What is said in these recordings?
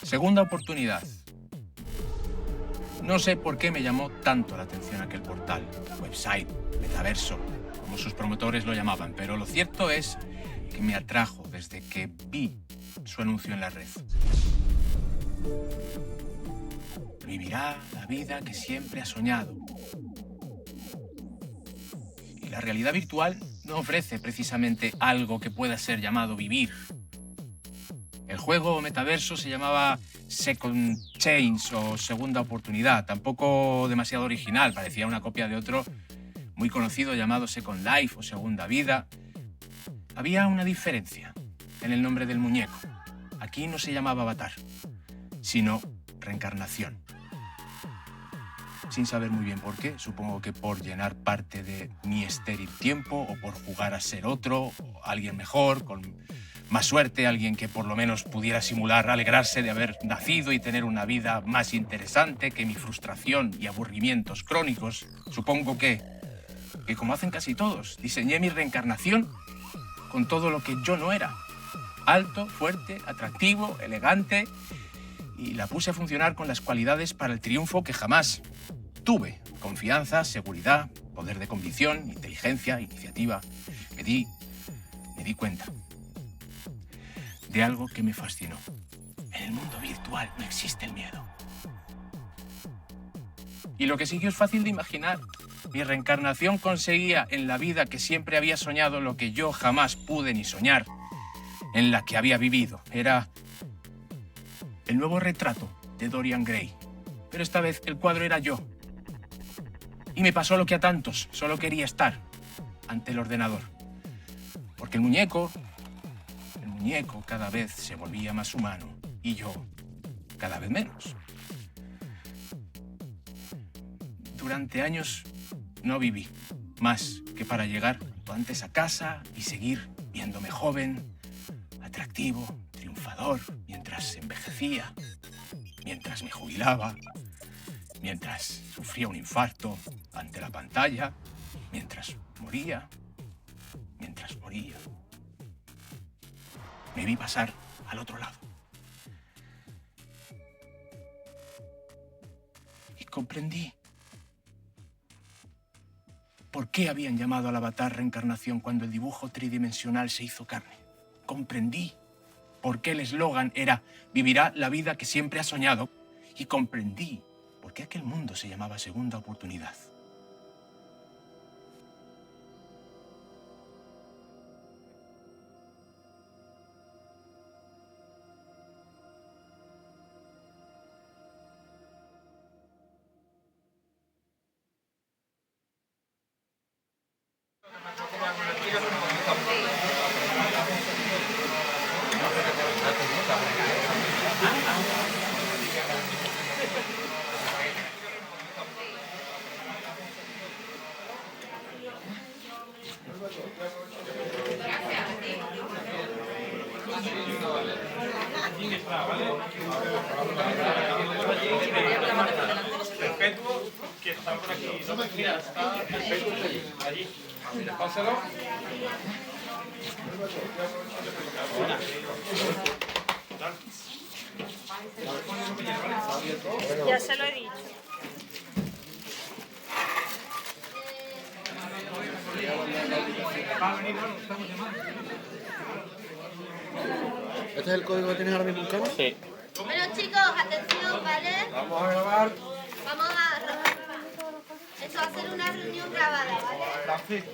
Segunda oportunidad. No sé por qué me llamó tanto la atención aquel portal, website, metaverso, como sus promotores lo llamaban, pero lo cierto es que me atrajo desde que vi su anuncio en la red. Vivirá la vida que siempre ha soñado. Y la realidad virtual no ofrece precisamente algo que pueda ser llamado vivir. El juego metaverso se llamaba Second Chance o Segunda Oportunidad, tampoco demasiado original, parecía una copia de otro muy conocido llamado Second Life o Segunda Vida. Había una diferencia en el nombre del muñeco. Aquí no se llamaba Avatar, sino Reencarnación. Sin saber muy bien por qué, supongo que por llenar parte de mi estéril tiempo o por jugar a ser otro, o alguien mejor, con más suerte, alguien que por lo menos pudiera simular alegrarse de haber nacido y tener una vida más interesante que mi frustración y aburrimientos crónicos. Supongo que como hacen casi todos, diseñé mi reencarnación con todo lo que yo no era. Alto, fuerte, atractivo, elegante, y la puse a funcionar con las cualidades para el triunfo que jamás tuve. Confianza, seguridad, poder de convicción, inteligencia, iniciativa. Me di cuenta de algo que me fascinó. En el mundo virtual no existe el miedo. Y lo que siguió es fácil de imaginar. Mi reencarnación conseguía en la vida que siempre había soñado lo que yo jamás pude ni soñar, en la que había vivido. Era el nuevo retrato de Dorian Gray. Pero esta vez el cuadro era yo. Y me pasó lo que a tantos, solo quería estar ante el ordenador. Porque el muñeco cada vez se volvía más humano y yo cada vez menos. Durante años no viví más que para llegar cuanto antes a casa y seguir viéndome joven, atractivo, triunfador, mientras envejecía, mientras me jubilaba, mientras sufría un infarto ante la pantalla, mientras moría. Me vi pasar al otro lado. Y comprendí por qué habían llamado al avatar reencarnación cuando el dibujo tridimensional se hizo carne. Comprendí por qué el eslogan era «Vivirá la vida que siempre ha soñado». Y comprendí por qué aquel mundo se llamaba Segunda Oportunidad. Perpetuo, que está por aquí. No, mira, está Perpetuo allí. Mira, pásalo. Ya se lo he dicho. ¿Este es el código que tienes ahora mismo en casa? Sí. Bueno, chicos, atención, ¿vale? Vamos a grabar. Vamos a... Esto va a ser una reunión grabada, ¿vale?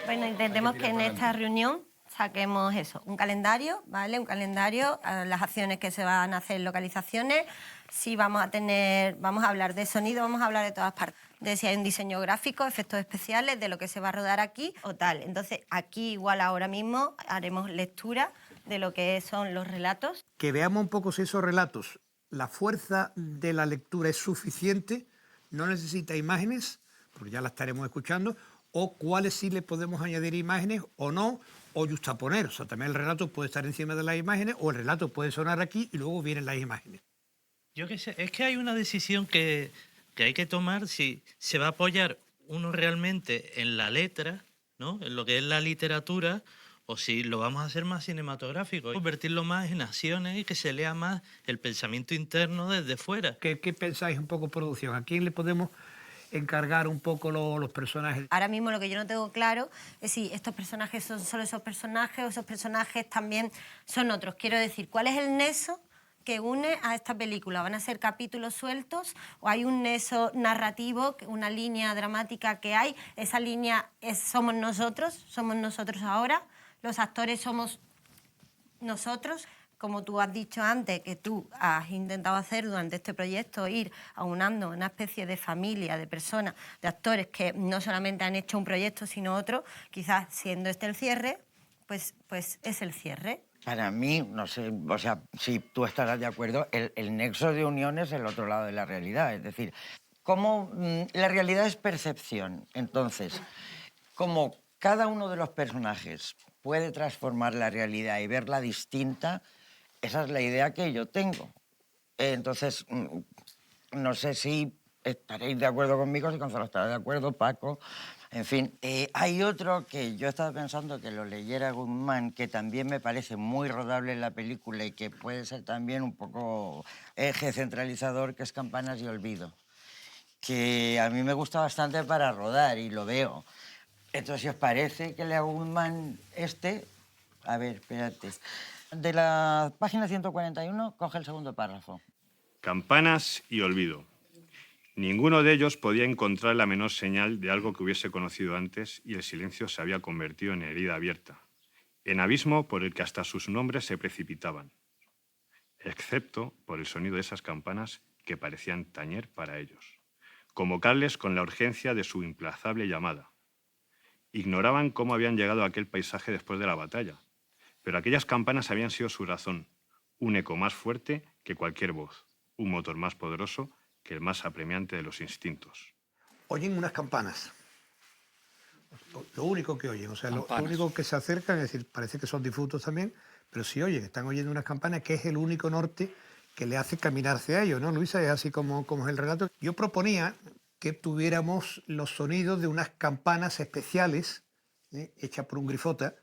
Bueno, intentemos que en esta reunión saquemos eso, un calendario, ¿vale? Un calendario, las acciones que se van a hacer, localizaciones, si vamos a hablar de sonido, vamos a hablar de todas partes, de si hay un diseño gráfico, efectos especiales, de lo que se va a rodar aquí o tal. Entonces, aquí igual ahora mismo haremos lectura de lo que son los relatos. Que veamos un poco si esos relatos, la fuerza de la lectura es suficiente no necesita imágenes, porque ya la estaremos escuchando, o cuáles sí le podemos añadir imágenes o no, o justaponer. O sea, también el relato puede estar encima de las imágenes o el relato puede sonar aquí y luego vienen las imágenes. Yo qué sé, es que hay una decisión que hay que tomar si se va a apoyar uno realmente en la letra, ¿no? En lo que es la literatura, o si lo vamos a hacer más cinematográfico, convertirlo más en acciones y que se lea más el pensamiento interno desde fuera. ¿Qué pensáis un poco producción? ¿A quién le podemos encargar un poco los personajes? Ahora mismo lo que yo no tengo claro es si estos personajes son solo esos personajes o esos personajes también son otros. Quiero decir, ¿cuál es el nexo que une a esta película? ¿Van a ser capítulos sueltos o hay un nexo narrativo, una línea dramática que hay? Esa línea somos nosotros ahora, los actores somos nosotros. Como tú has dicho antes, que tú has intentado hacer durante este proyecto, ir aunando una especie de familia, de personas, de actores que no solamente han hecho un proyecto, sino otro, quizás siendo este el cierre, pues es el cierre. Para mí, no sé, o sea, si tú estarás de acuerdo, el nexo de unión es el otro lado de la realidad. Es decir, como la realidad es percepción. Entonces, como cada uno de los personajes puede transformar la realidad y verla distinta, esa es la idea que yo tengo. Entonces, no sé si estaréis de acuerdo conmigo, si Gonzalo estará de acuerdo, Paco. En fin, hay otro que yo estaba pensando que lo leyera Guzmán, que también me parece muy rodable en la película y que puede ser también un poco eje centralizador, que es Campanas y Olvido, que a mí me gusta bastante para rodar y lo veo. Entonces, si os parece que lea Guzmán a ver, espérate. De la página 141, coge el segundo párrafo. Campanas y Olvido. Ninguno de ellos podía encontrar la menor señal de algo que hubiese conocido antes y el silencio se había convertido en herida abierta, en abismo por el que hasta sus nombres se precipitaban, excepto por el sonido de esas campanas que parecían tañer para ellos, convocarles con la urgencia de su implacable llamada. Ignoraban cómo habían llegado a aquel paisaje después de la batalla, pero aquellas campanas habían sido su razón, un eco más fuerte que cualquier voz, un motor más poderoso que el más apremiante de los instintos. Oyen unas campanas. Lo único que oyen, o sea, lo único que se acercan, es decir, parece que son difuntos también, pero sí oyen, están oyendo unas campanas, que es el único norte que le hace caminar hacia ellos, ¿no, Luisa? Es así como es el relato. Yo proponía que tuviéramos los sonidos de unas campanas especiales, hechas por un grifota,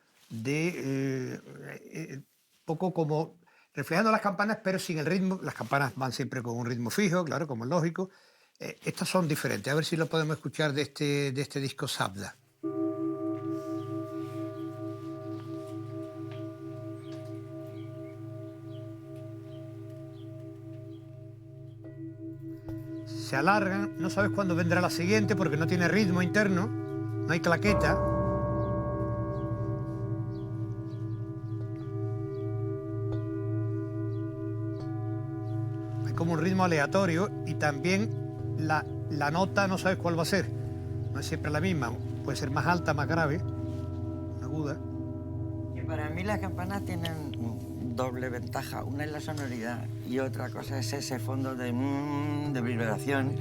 poco como reflejando las campanas, pero sin el ritmo. Las campanas van siempre con un ritmo fijo, claro, como es lógico. Estas son diferentes. A ver si lo podemos escuchar de este disco Sabda. Se alargan, no sabes cuándo vendrá la siguiente porque no tiene ritmo interno, no hay claqueta. Como un ritmo aleatorio y también la nota no sabes cuál va a ser. No es siempre la misma, puede ser más alta, más grave, aguda. Y para mí las campanas tienen doble ventaja. Una es la sonoridad y otra cosa es ese fondo de vibración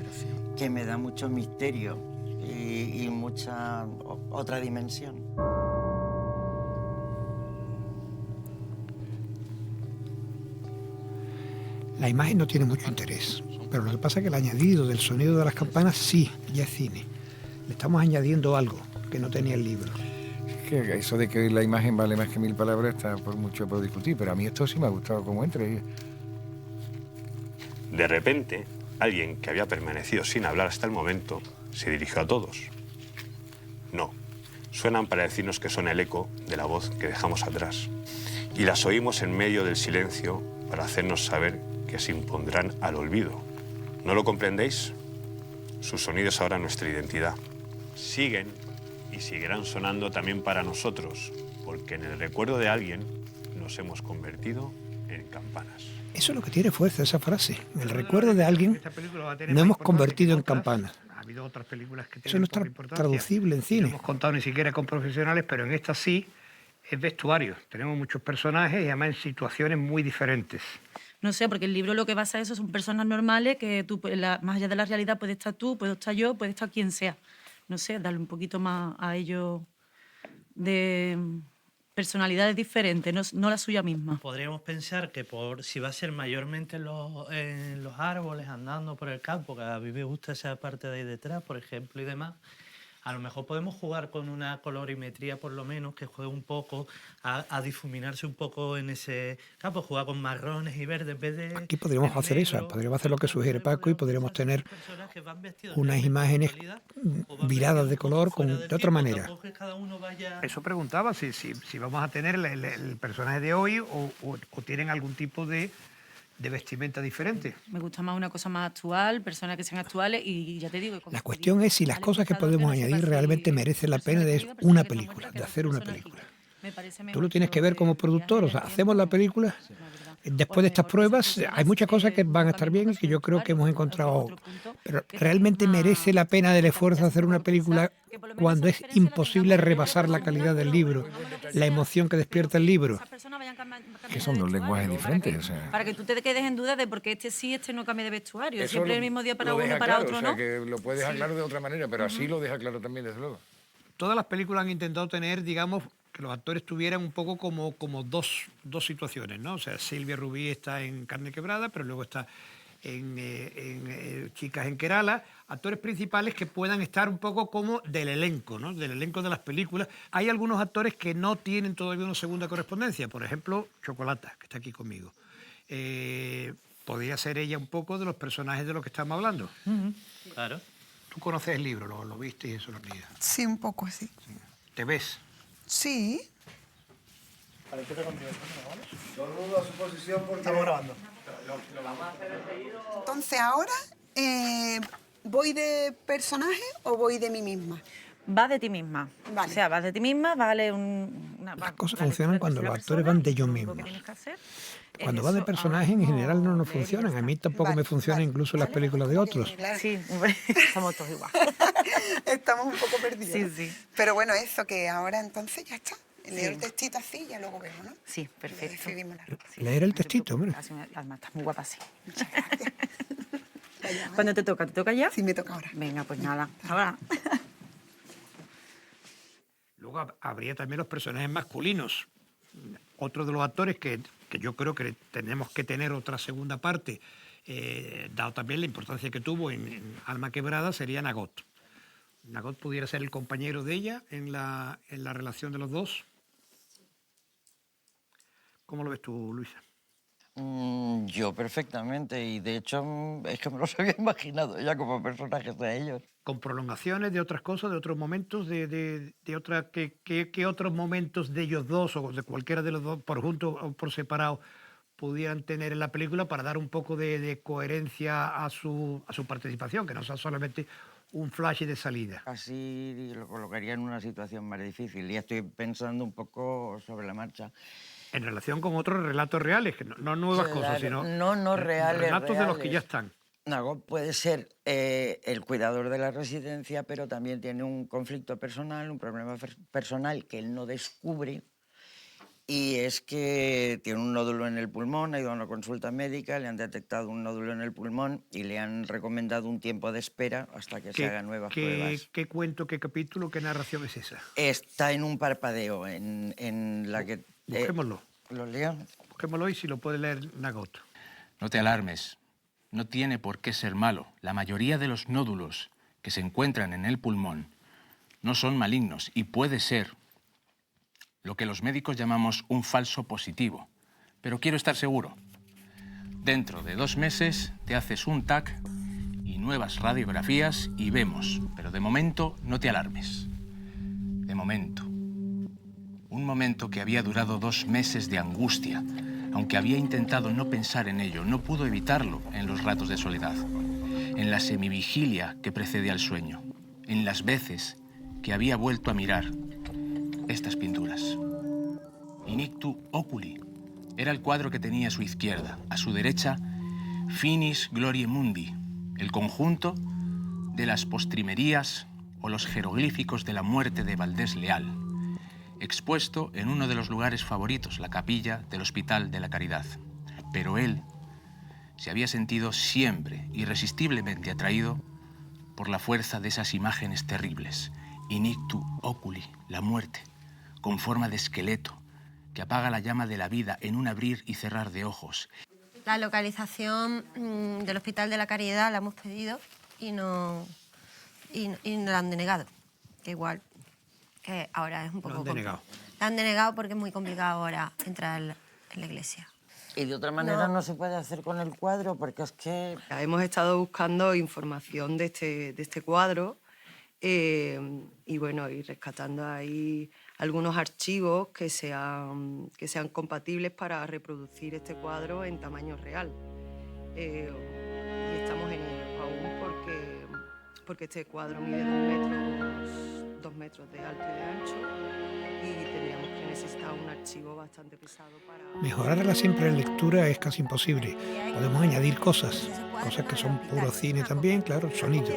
que me da mucho misterio y mucha otra dimensión. La imagen no tiene mucho interés, pero lo que pasa es que el añadido del sonido de las campanas sí, ya es cine. Le estamos añadiendo algo que no tenía el libro. Es que eso de que la imagen vale más que 1000 palabras está por mucho por discutir, pero a mí esto sí me ha gustado como entra. De repente, alguien que había permanecido sin hablar hasta el momento se dirigió a todos. No, suenan para decirnos que son el eco de la voz que dejamos atrás. Y las oímos en medio del silencio para hacernos saber que se impondrán al olvido. ¿No lo comprendéis? Sus sonidos ahora nuestra identidad. Siguen y seguirán sonando también para nosotros, porque en el recuerdo de alguien nos hemos convertido en campanas. Eso es lo que tiene fuerza, esa frase. En el recuerdo de alguien nos hemos convertido en campanas. Ha habido otras películas que eso no está traducible en cine. No hemos contado ni siquiera con profesionales, pero en esta sí. es vestuario. Tenemos muchos personajes y además en situaciones muy diferentes. No sé, porque el libro lo que basa eso son personas normales que tú, más allá de la realidad, puede estar tú, puedo estar yo, puede estar quien sea. No sé, darle un poquito más a ellos de personalidades diferentes, no la suya misma. Podríamos pensar que si va a ser mayormente en los árboles, andando por el campo, que a mí me gusta esa parte de ahí detrás, por ejemplo, y demás, a lo mejor podemos jugar con una colorimetría, por lo menos, que juegue un poco a difuminarse un poco en ese campo, jugar con marrones y verdes en vez de... Aquí podríamos hacer eso, podríamos hacer lo que sugiere Paco y podríamos tener unas imágenes viradas de color de otra manera. Eso preguntaba, si vamos a tener el personaje de hoy o tienen algún tipo de vestimenta diferente. Me gusta más una cosa más actual, personas que sean actuales y ya te digo... La cuestión es si las cosas que podemos añadir realmente merecen la pena de una película, de hacer una película. Tú lo tienes que ver como productor, o sea, hacemos la película, después de estas pruebas hay muchas cosas que van a estar bien y que yo creo que hemos encontrado, pero realmente merece la pena del esfuerzo hacer una película cuando es imposible rebasar la calidad del libro, la emoción que despierta el libro. Que son dos lenguajes diferentes. O sea. Para que tú te quedes en duda de por qué este sí, este no cambia de vestuario. Eso siempre el mismo día para uno, para otro, ¿no? O sea, que lo puedes dejar claro de otra manera, pero así lo deja claro también, desde luego. Todas las películas han intentado tener, digamos, que los actores tuvieran un poco como dos situaciones, ¿no? O sea, Silvia Rubí está en Carne Quebrada, pero luego está en Chicas en Kerala, actores principales que puedan estar un poco como del elenco, ¿no? Del elenco de las películas. Hay algunos actores que no tienen todavía una segunda correspondencia, por ejemplo, Chocolata, que está aquí conmigo. Podría ser ella un poco de los personajes de los que estamos hablando. Claro. Tú conoces el libro, lo viste y eso lo leías. Sí, un poco, sí. ¿Te ves? Sí. Vale, ¿qué te contigo? Todo el mundo a su posición porque... Estamos grabando. Entonces, ahora, ¿voy de personaje o voy de mí misma? Vas de ti misma. Vale. O sea, vas de ti misma, vale Las cosas funcionan cuando los actores van de ellos mismos. Cuando vas de personaje, en general no funcionan. A mí tampoco me funciona incluso las películas de otros. Sí, estamos todos igual. Estamos un poco perdidos. Sí, sí. Pero bueno, eso que ahora entonces ya está. Leo el textito así y ya luego vemos, ¿no? Sí, perfecto. Leer el textito, hombre. Además, estás muy guapa así. ¿Cuándo te toca? ¿Te toca ya? Sí, me toca ahora. Venga, pues nada. Ahora. Luego habría también los personajes masculinos. Otro de los actores que yo creo que tenemos que tener otra segunda parte, dado también la importancia que tuvo en Alma Quebrada, sería Nagot. Nagot pudiera ser el compañero de ella en la relación de los dos. ¿Cómo lo ves tú, Luisa? Yo perfectamente, y de hecho es que me los había imaginado ya como personajes de ellos. Con prolongaciones de otras cosas, de otros momentos, ¿qué otros momentos de ellos dos o de cualquiera de los dos, por juntos o por separado, pudieran tener en la película para dar un poco de coherencia a su participación, que no sea solamente un flash de salida? Así lo colocaría en una situación más difícil, y estoy pensando un poco sobre la marcha. En relación con otros relatos reales, que no nuevas cosas, sino reales, relatos de los que ya están. Nagot puede ser el cuidador de la residencia, pero también tiene un conflicto personal, un problema personal que él no descubre, y es que tiene un nódulo en el pulmón, ha ido a una consulta médica, le han detectado un nódulo en el pulmón y le han recomendado un tiempo de espera hasta que se hagan nuevas pruebas. ¿Qué cuento, qué capítulo, qué narración es esa? Está en un parpadeo, en la que... Busquémoslo. ¿Lo leo? Busquémoslo y si lo puede leer Nagot. No te alarmes. No tiene por qué ser malo. La mayoría de los nódulos que se encuentran en el pulmón no son malignos y puede ser lo que los médicos llamamos un falso positivo. Pero quiero estar seguro. Dentro de 2 meses te haces un TAC y nuevas radiografías y vemos. Pero de momento no te alarmes. De momento. Un momento que había durado 2 meses de angustia. Aunque había intentado no pensar en ello, no pudo evitarlo en los ratos de soledad, en la semivigilia que precede al sueño, en las veces que había vuelto a mirar estas pinturas. Inictu Oculi era el cuadro que tenía a su izquierda, a su derecha, Finis Gloriae Mundi, el conjunto de las postrimerías o los jeroglíficos de la muerte de Valdés Leal. expuesto en uno de los lugares favoritos, la capilla del Hospital de la Caridad. Pero él se había sentido siempre irresistiblemente atraído por la fuerza de esas imágenes terribles. Inictu oculi, la muerte, con forma de esqueleto, que apaga la llama de la vida en un abrir y cerrar de ojos. La localización del Hospital de la Caridad la hemos pedido y no la han denegado. Que igual, que ahora es un poco... Lo han denegado. La han denegado porque es muy complicado ahora entrar en la iglesia. Y de otra manera no se puede hacer con el cuadro porque es que... Hemos estado buscando información de este cuadro y bueno, y rescatando ahí algunos archivos que sean compatibles para reproducir este cuadro en tamaño real. Y estamos en ello aún porque este cuadro mide 2 metros de alto y de ancho y tendríamos que necesitar un archivo bastante pesado para... Mejorar la simple lectura es casi imposible. Podemos añadir cosas que son puro cine también, claro, sonido.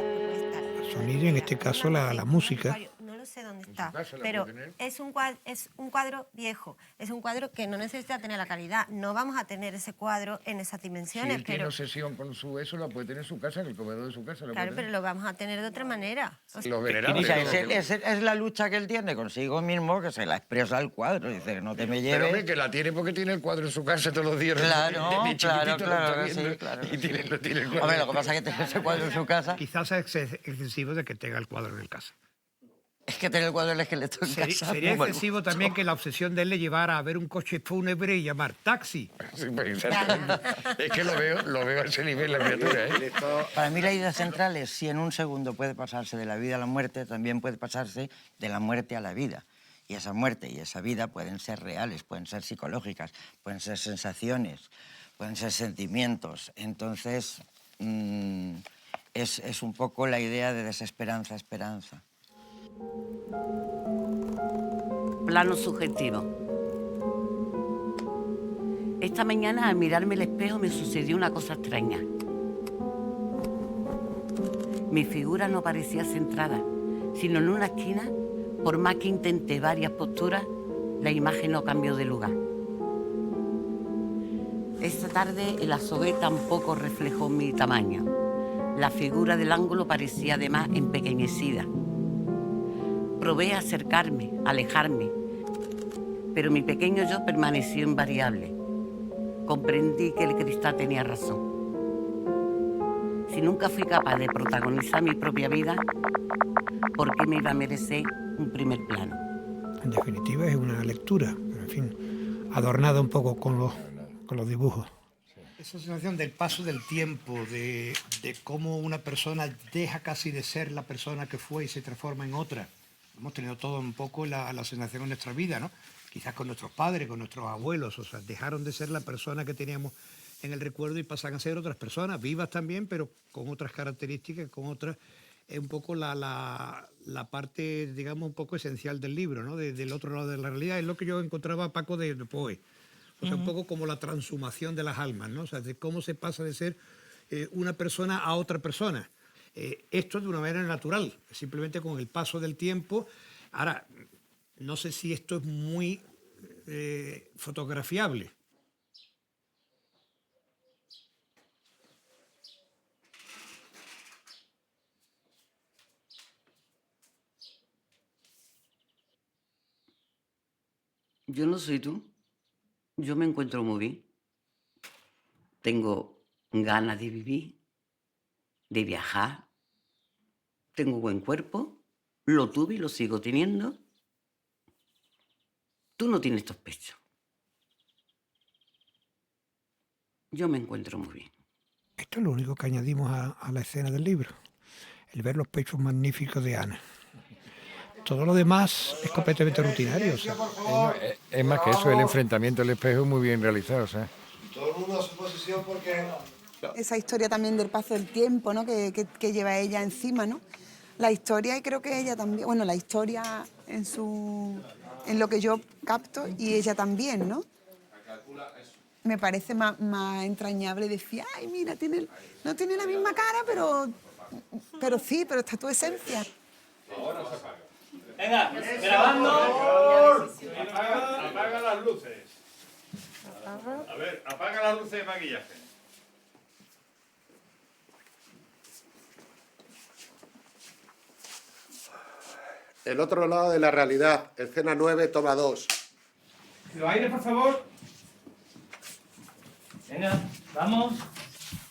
Sonido, en este caso la música. No lo sé dónde está, pero es un cuadro viejo, es un cuadro que no necesita tener la calidad. No vamos a tener ese cuadro en esas dimensiones. Si él tiene obsesión con eso, lo puede tener en su casa, en el comedor de su casa. Claro, pero lo vamos a tener de otra manera. Los venerables. Es la lucha que él tiene consigo mismo, que se la expresa al cuadro. Dice, no te me lleves... Pero hombre, que la tiene porque tiene el cuadro en su casa todos los días. Claro, claro, claro. Y tiene el cuadro. Hombre, lo que pasa es que tiene ese cuadro en su casa... Quizás es excesivo de que tenga el cuadro en el casa. Es que tener el cuadro del esqueleto en casa... Sería excesivo también que la obsesión de él le llevara a ver un coche fúnebre y llamar taxi. Sí, pues, es que lo veo a ese nivel, la criatura. Para mí la idea central es si en un segundo puede pasarse de la vida a la muerte, también puede pasarse de la muerte a la vida. Y esa muerte y esa vida pueden ser reales, pueden ser psicológicas, pueden ser sensaciones, pueden ser sentimientos. Entonces, es un poco la idea de desesperanza, esperanza. Plano subjetivo. Esta mañana al mirarme al espejo me sucedió una cosa extraña. Mi figura no parecía centrada, sino en una esquina. Por más que intenté varias posturas, la imagen no cambió de lugar. Esta tarde el azogue tampoco reflejó mi tamaño. La figura del ángulo parecía además empequeñecida. Probé a acercarme, alejarme, pero mi pequeño yo permaneció invariable. Comprendí que el cristal tenía razón. Si nunca fui capaz de protagonizar mi propia vida, ¿por qué me iba a merecer un primer plano? En definitiva es una lectura, pero en fin, adornada un poco con los dibujos. Esa sensación del paso del tiempo, de cómo una persona deja casi de ser la persona que fue y se transforma en otra. Hemos tenido todo un poco la sensación en nuestra vida, ¿no? Quizás con nuestros padres, con nuestros abuelos, o sea, dejaron de ser la persona que teníamos en el recuerdo y pasan a ser otras personas, vivas también, pero con otras características, con otras... Es un poco la parte, digamos, un poco esencial del libro, ¿no? Del otro lado de la realidad. Es lo que yo encontraba, Paco, de Poe. O sea, un poco como la transhumación de las almas, ¿no? O sea, de cómo se pasa de ser una persona a otra persona. Esto de una manera natural, simplemente con el paso del tiempo. Ahora, no sé si esto es muy fotografiable. Yo no soy tú. Yo me encuentro muy bien. Tengo ganas de vivir, de viajar. Tengo buen cuerpo. Lo tuve y lo sigo teniendo. Tú no tienes estos pechos. Yo me encuentro muy bien. Esto es lo único que añadimos a la escena del libro. El ver los pechos magníficos de Ana. Todo lo demás es completamente rutinario. O sea, es más que eso, el enfrentamiento al espejo es muy bien realizado. O sea. Todo el mundo a su posición porque... Esa historia también del paso del tiempo, ¿no? que lleva ella encima, ¿no? La historia, y creo que ella también... Bueno, la historia en lo que yo capto, y ella también, ¿no? Me parece más entrañable decir, ay, mira, no tiene la misma cara, pero sí, pero está tu esencia. Ahora se apaga. Venga, grabando. Apaga las luces. A ver, apaga las luces de maquillaje. El otro lado de la realidad, escena 9, toma 2. Los aires, por favor. Venga, vamos.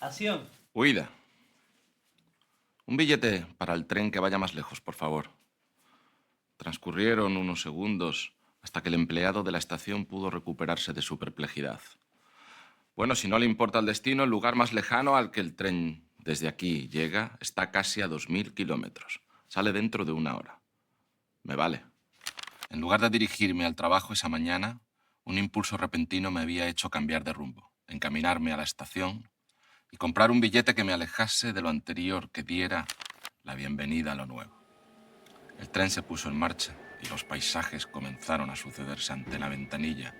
Acción. Huida. Un billete para el tren que vaya más lejos, por favor. Transcurrieron unos segundos hasta que el empleado de la estación pudo recuperarse de su perplejidad. Bueno, si no le importa el destino, el lugar más lejano al que el tren desde aquí llega está casi a 2000 kilómetros. Sale dentro de 1 hora. Me vale. En lugar de dirigirme al trabajo esa mañana, un impulso repentino me había hecho cambiar de rumbo, encaminarme a la estación y comprar un billete que me alejase de lo anterior, que diera la bienvenida a lo nuevo. El tren se puso en marcha y los paisajes comenzaron a sucederse ante la ventanilla,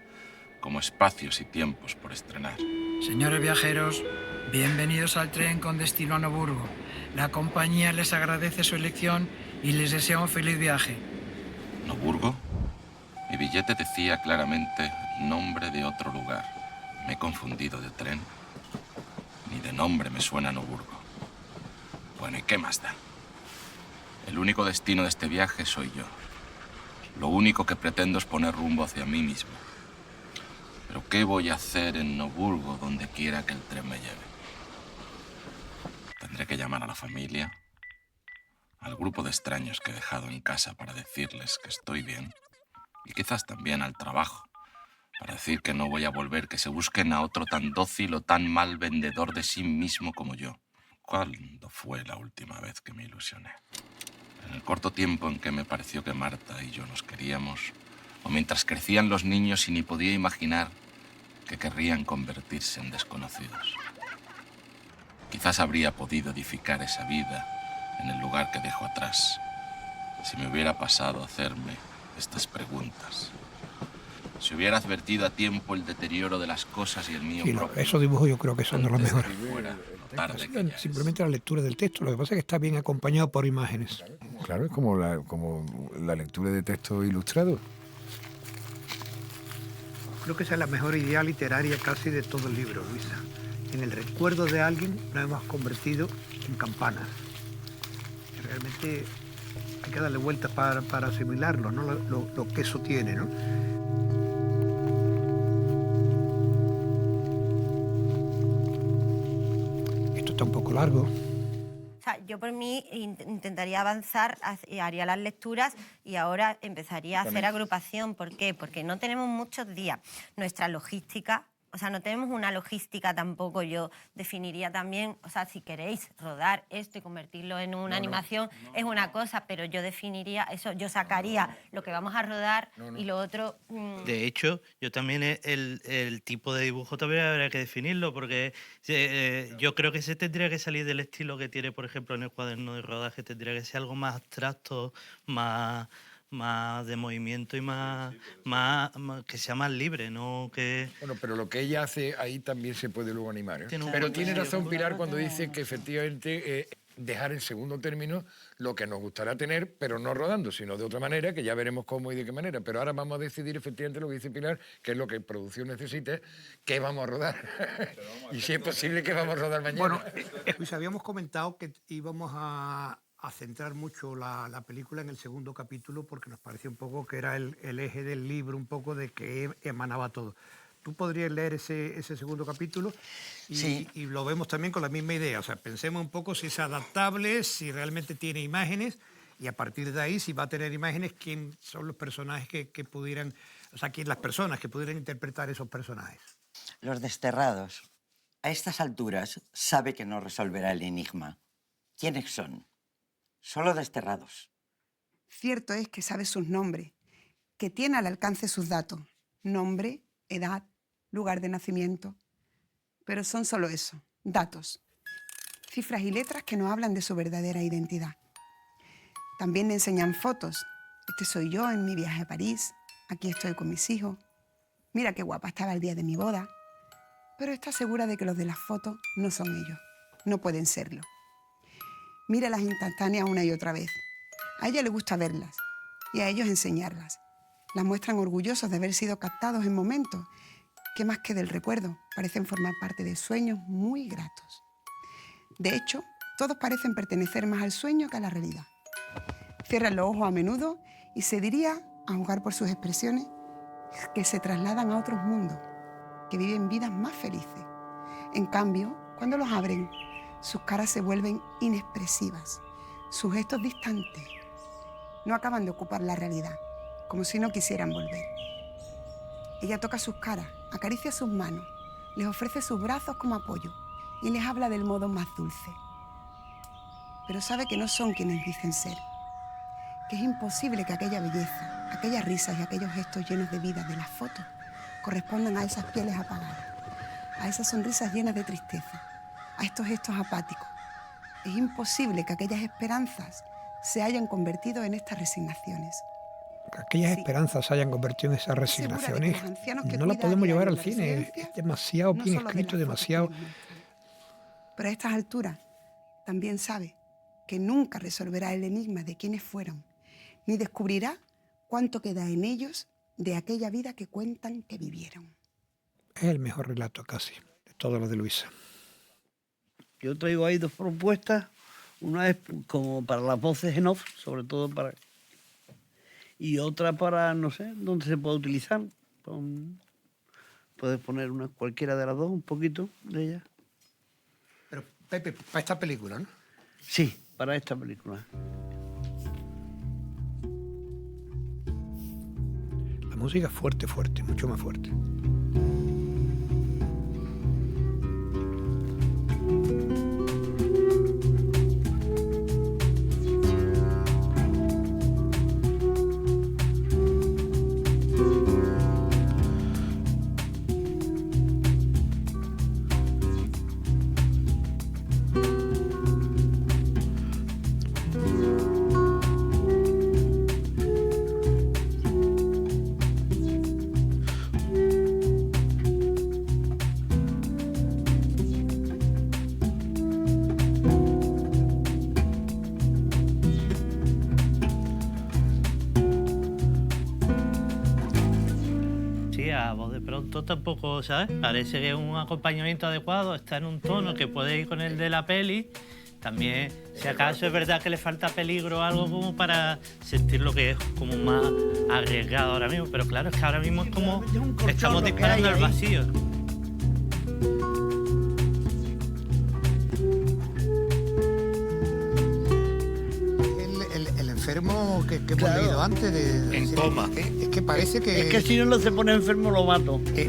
como espacios y tiempos por estrenar. Señores viajeros, bienvenidos al tren con destino a Noburgo. La compañía les agradece su elección y les desea un feliz viaje. ¿Noburgo? Mi billete decía claramente el nombre de otro lugar. ¿Me he confundido de tren? Ni de nombre me suena Noburgo. Bueno, ¿y qué más da? El único destino de este viaje soy yo. Lo único que pretendo es poner rumbo hacia mí mismo. ¿Pero qué voy a hacer en Noburgo, donde quiera que el tren me lleve? Tendré que llamar a la familia, al grupo de extraños que he dejado en casa para decirles que estoy bien, y quizás también al trabajo, para decir que no voy a volver, que se busquen a otro tan dócil o tan mal vendedor de sí mismo como yo. ¿Cuándo fue la última vez que me ilusioné? En el corto tiempo en que me pareció que Marta y yo nos queríamos, o mientras crecían los niños y ni podía imaginar que querrían convertirse en desconocidos. Quizás habría podido edificar esa vida en el lugar que dejo atrás, si me hubiera pasado a hacerme estas preguntas. Si hubiera advertido a tiempo el deterioro de las cosas y el mío propio. Esos dibujos yo creo que son de los mejores. Tarde Simplemente la lectura del texto, lo que pasa es que está bien acompañado por imágenes. Claro, es como la lectura de texto ilustrado. Creo que esa es la mejor idea literaria casi de todo el libro, Luisa. En el recuerdo de alguien nos hemos convertido en campanas. Realmente hay que darle vueltas para asimilarlo, ¿no? Lo que eso tiene, ¿no? Esto está un poco largo. O sea, yo por mí intentaría avanzar, haría las lecturas y ahora empezaría a hacer agrupación. ¿Por qué? Porque no tenemos muchos días. Nuestra logística, o sea, no tenemos una logística tampoco. Yo definiría también, o sea, si queréis rodar esto y convertirlo en una animación, es una cosa, pero yo definiría eso, yo sacaría lo que vamos a rodar y lo otro... De hecho, yo también el tipo de dibujo también habría que definirlo, porque yo creo que se tendría que salir del estilo que tiene, por ejemplo, en el cuaderno de rodaje, tendría que ser algo más abstracto, más de movimiento y más que sea más libre, ¿no? Que... Bueno, pero lo que ella hace ahí también se puede luego animar, ¿eh? Tiene un Pero punto tiene de razón vista. Pilar cuando dice que efectivamente dejar en segundo término lo que nos gustaría tener, pero no rodando, sino de otra manera, que ya veremos cómo y de qué manera. Pero ahora vamos a decidir efectivamente lo que dice Pilar, que es lo que producción necesite, qué vamos a rodar. Y si es posible, que vamos a rodar mañana. Bueno, Luis, habíamos comentado que íbamos a centrar mucho la película en el segundo capítulo porque nos pareció un poco que era el eje del libro, un poco de que emanaba todo. ¿Tú podrías leer ese segundo capítulo? Y lo vemos también con la misma idea. O sea, pensemos un poco si es adaptable, si realmente tiene imágenes y a partir de ahí, si va a tener imágenes, quién son los personajes que pudieran, o sea, quién las personas que pudieran interpretar esos personajes. Los desterrados. A estas alturas sabe que no resolverá el enigma. ¿Quiénes son? Solo desterrados. Cierto es que sabe sus nombres, que tiene al alcance sus datos, nombre, edad, lugar de nacimiento. Pero son solo eso, datos. Cifras y letras que no hablan de su verdadera identidad. También le enseñan fotos. Este soy yo en mi viaje a París, aquí estoy con mis hijos. Mira qué guapa estaba el día de mi boda. Pero está segura de que los de las fotos no son ellos, no pueden serlo. Mira las instantáneas una y otra vez. A ella le gusta verlas y a ellos enseñarlas. Las muestran orgullosos de haber sido captados en momentos que más que del recuerdo parecen formar parte de sueños muy gratos. De hecho, todos parecen pertenecer más al sueño que a la realidad. Cierran los ojos a menudo y se diría, a juzgar por sus expresiones, que se trasladan a otros mundos, que viven vidas más felices. En cambio, cuando los abren, sus caras se vuelven inexpresivas, sus gestos distantes. No acaban de ocupar la realidad, como si no quisieran volver. Ella toca sus caras, acaricia sus manos, les ofrece sus brazos como apoyo y les habla del modo más dulce. Pero sabe que no son quienes dicen ser, que es imposible que aquella belleza, aquellas risas y aquellos gestos llenos de vida de las fotos correspondan a esas pieles apagadas, a esas sonrisas llenas de tristeza, a estos gestos apáticos. Es imposible que aquellas esperanzas se hayan convertido en estas resignaciones. Que aquellas esperanzas se hayan convertido en esas resignaciones, no las podemos llevar al cine, es demasiado bien escrito, demasiado... Pero a estas alturas también sabe que nunca resolverá el enigma de quiénes fueron, ni descubrirá cuánto queda en ellos de aquella vida que cuentan que vivieron. Es el mejor relato casi de todo lo de Luisa. Yo traigo ahí dos propuestas. Una es como para las voces en off, sobre todo para... Y otra para, no sé, dónde se puede utilizar. Puedes poner una, cualquiera de las dos, un poquito de ellas. Pero, Pepe, para esta película, ¿no? Sí, para esta película. La música es fuerte, fuerte, mucho más fuerte. Tampoco, ¿sabes? Parece que es un acompañamiento adecuado, está en un tono que puede ir con el de la peli. También, si acaso es verdad que le falta peligro o algo como para sentir lo que es como más arriesgado ahora mismo, pero claro, es que ahora mismo es como estamos disparando al vacío. El enfermo que hemos leído antes de en coma. Es que parece que... Es que si no se pone enfermo lo mato. Es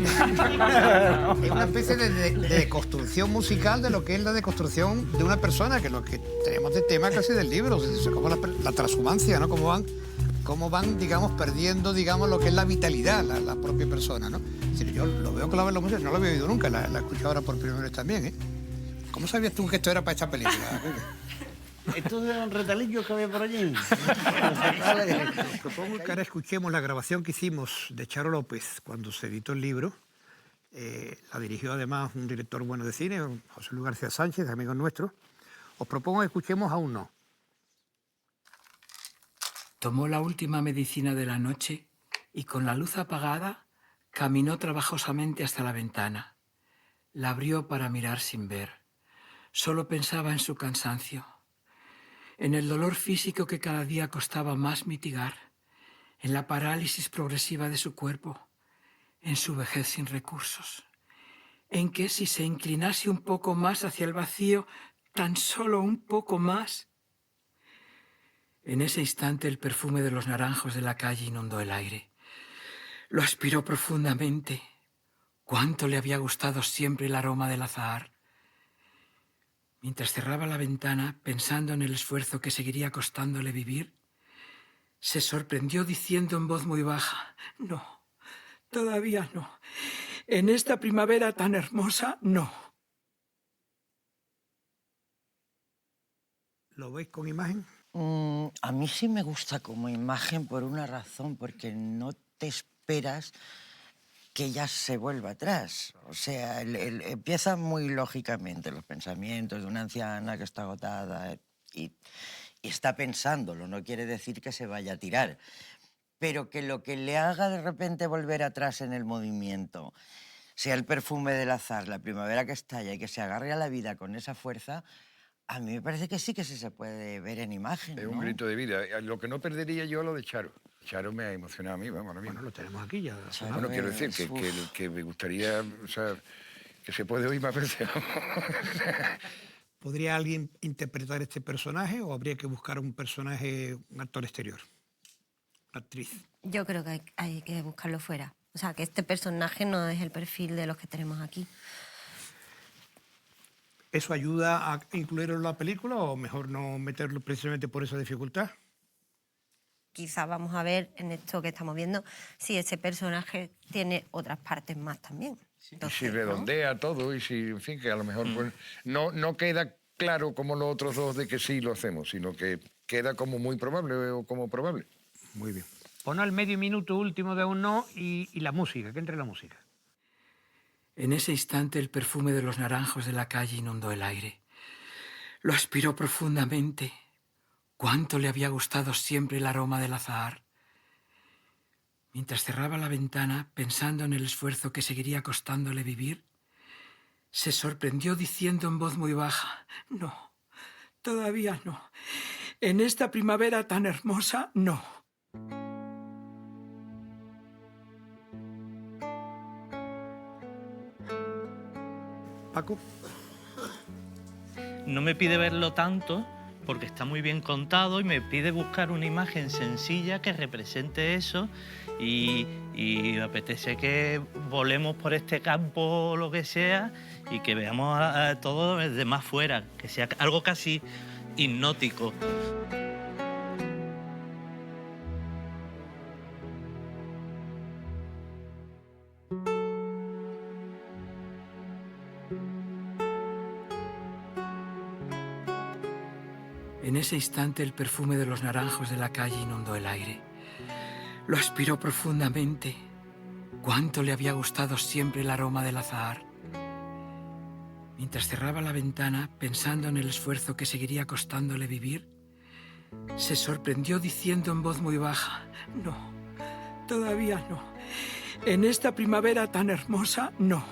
una especie de deconstrucción musical de lo que es la deconstrucción de una persona, que es lo que tenemos de tema casi del libro, como la transhumancia, ¿no? Cómo van, digamos, perdiendo, digamos, lo que es la vitalidad, la propia persona, ¿no? Es decir, yo lo veo claro en la música, no lo había oído nunca, la he escuchado ahora por primera vez también, ¿eh? ¿Cómo sabías tú que esto era para esta película? Estos eran retalillos que había por allí. Propongo que ahora escuchemos la grabación que hicimos de Charo López cuando se editó el libro. La dirigió además un director bueno de cine, José Luis García Sánchez, amigo nuestro. Os propongo que escuchemos Aún no. Tomó la última medicina de la noche y con la luz apagada caminó trabajosamente hasta la ventana. La abrió para mirar sin ver. Solo pensaba en su cansancio, en el dolor físico que cada día costaba más mitigar, en la parálisis progresiva de su cuerpo, en su vejez sin recursos, en que si se inclinase un poco más hacia el vacío, tan solo un poco más. En ese instante el perfume de los naranjos de la calle inundó el aire. Lo aspiró profundamente. Cuánto le había gustado siempre el aroma del azahar. Mientras cerraba la ventana, pensando en el esfuerzo que seguiría costándole vivir, se sorprendió diciendo en voz muy baja: no, todavía no. En esta primavera tan hermosa, no. ¿Lo veis con imagen? A mí sí me gusta como imagen por una razón, porque no te esperas que ella se vuelva atrás. O sea, empieza muy lógicamente los pensamientos de una anciana que está agotada y está pensándolo, no quiere decir que se vaya a tirar. pero que lo que le haga de repente volver atrás en el movimiento sea el perfume del azar, la primavera que estalla y que se agarre a la vida con esa fuerza, a mí me parece que sí que sí se puede ver en imagen, Es ¿no? un grito de vida. Lo que no perdería yo lo de Charo. Charo me ha emocionado a mí, vamos, ahora mismo. Bueno, lo tenemos aquí ya. Bueno, quiero decir que me gustaría, o sea, que se puede oír más veces. ¿Podría alguien interpretar este personaje o habría que buscar un personaje, un actor exterior? Una actriz. Yo creo que hay que buscarlo fuera. O sea, que este personaje no es el perfil de los que tenemos aquí. ¿Eso ayuda a incluirlo en la película o mejor no meterlo precisamente por esa dificultad? Quizás vamos a ver en esto que estamos viendo si ese personaje tiene otras partes más también. Entonces, y si redondea todo y si, en fin, que a lo mejor pues, no queda claro como los otros dos de que sí lo hacemos, sino que queda como muy probable o como probable. Muy bien. Pon al medio minuto último de un no y la música, que entre la música. En ese instante el perfume de los naranjos de la calle inundó el aire. Lo aspiró profundamente. Cuánto le había gustado siempre el aroma del azahar. Mientras cerraba la ventana, pensando en el esfuerzo que seguiría costándole vivir, se sorprendió diciendo en voz muy baja: no, todavía no. En esta primavera tan hermosa, no. Paco. No me pide verlo tanto porque está muy bien contado y me pide buscar una imagen sencilla que represente eso y me apetece que volemos por este campo o lo que sea y que veamos a todo desde más fuera, que sea algo casi hipnótico. En ese instante el perfume de los naranjos de la calle inundó el aire. Lo aspiró profundamente. Cuánto le había gustado siempre el aroma del azahar. Mientras cerraba la ventana, pensando en el esfuerzo que seguiría costándole vivir, se sorprendió diciendo en voz muy baja: no, todavía no. En esta primavera tan hermosa, no.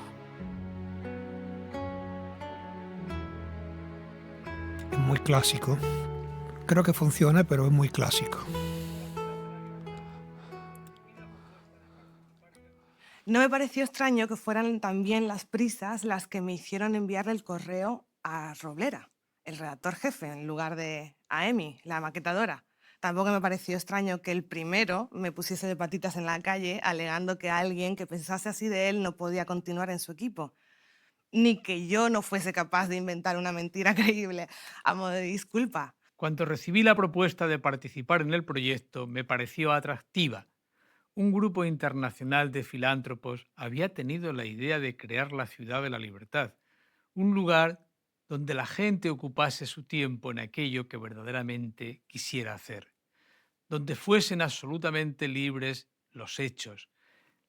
Es muy clásico. Creo que funciona, pero es muy clásico. No me pareció extraño que fueran también las prisas las que me hicieron enviarle el correo a Roblera, el redactor jefe, en lugar de a Emi, la maquetadora. Tampoco me pareció extraño que el primero me pusiese de patitas en la calle alegando que alguien que pensase así de él no podía continuar en su equipo, ni que yo no fuese capaz de inventar una mentira creíble a modo de disculpa. Cuando recibí la propuesta de participar en el proyecto, me pareció atractiva. Un grupo internacional de filántropos había tenido la idea de crear la Ciudad de la Libertad, un lugar donde la gente ocupase su tiempo en aquello que verdaderamente quisiera hacer, donde fuesen absolutamente libres los hechos,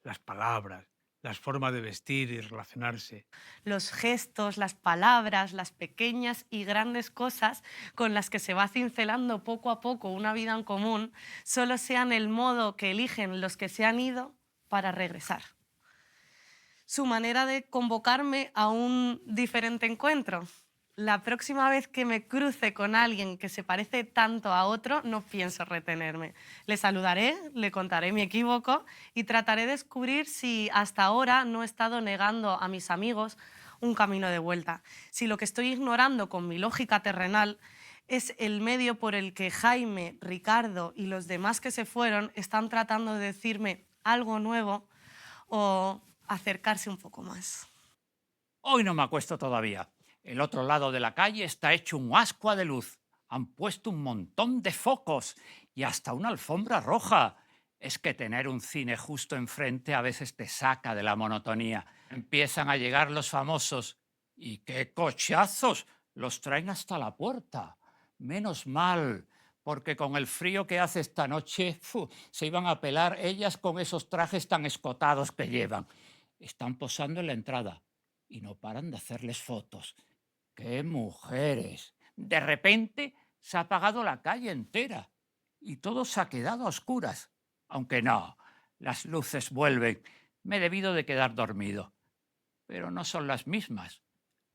las palabras, las formas de vestir y relacionarse. Los gestos, las palabras, las pequeñas y grandes cosas con las que se va cincelando poco a poco una vida en común, solo sean el modo que eligen los que se han ido para regresar. Su manera de convocarme a un diferente encuentro. La próxima vez que me cruce con alguien que se parece tanto a otro, no pienso retenerme. Le saludaré, le contaré mi equívoco y trataré de descubrir si hasta ahora no he estado negando a mis amigos un camino de vuelta. Si lo que estoy ignorando con mi lógica terrenal es el medio por el que Jaime, Ricardo y los demás que se fueron están tratando de decirme algo nuevo o acercarse un poco más. Hoy no me acuesto todavía. El otro lado de la calle está hecho un ascua de luz. Han puesto un montón de focos y hasta una alfombra roja. Es que tener un cine justo enfrente a veces te saca de la monotonía. Empiezan a llegar los famosos. ¡Y qué cochazos! Los traen hasta la puerta. Menos mal, porque con el frío que hace esta noche se iban a pelar ellas con esos trajes tan escotados que llevan. Están posando en la entrada y no paran de hacerles fotos. ¡Qué mujeres! De repente se ha apagado la calle entera y todo se ha quedado a oscuras. Aunque no, las luces vuelven. Me he debido de quedar dormido. Pero no son las mismas.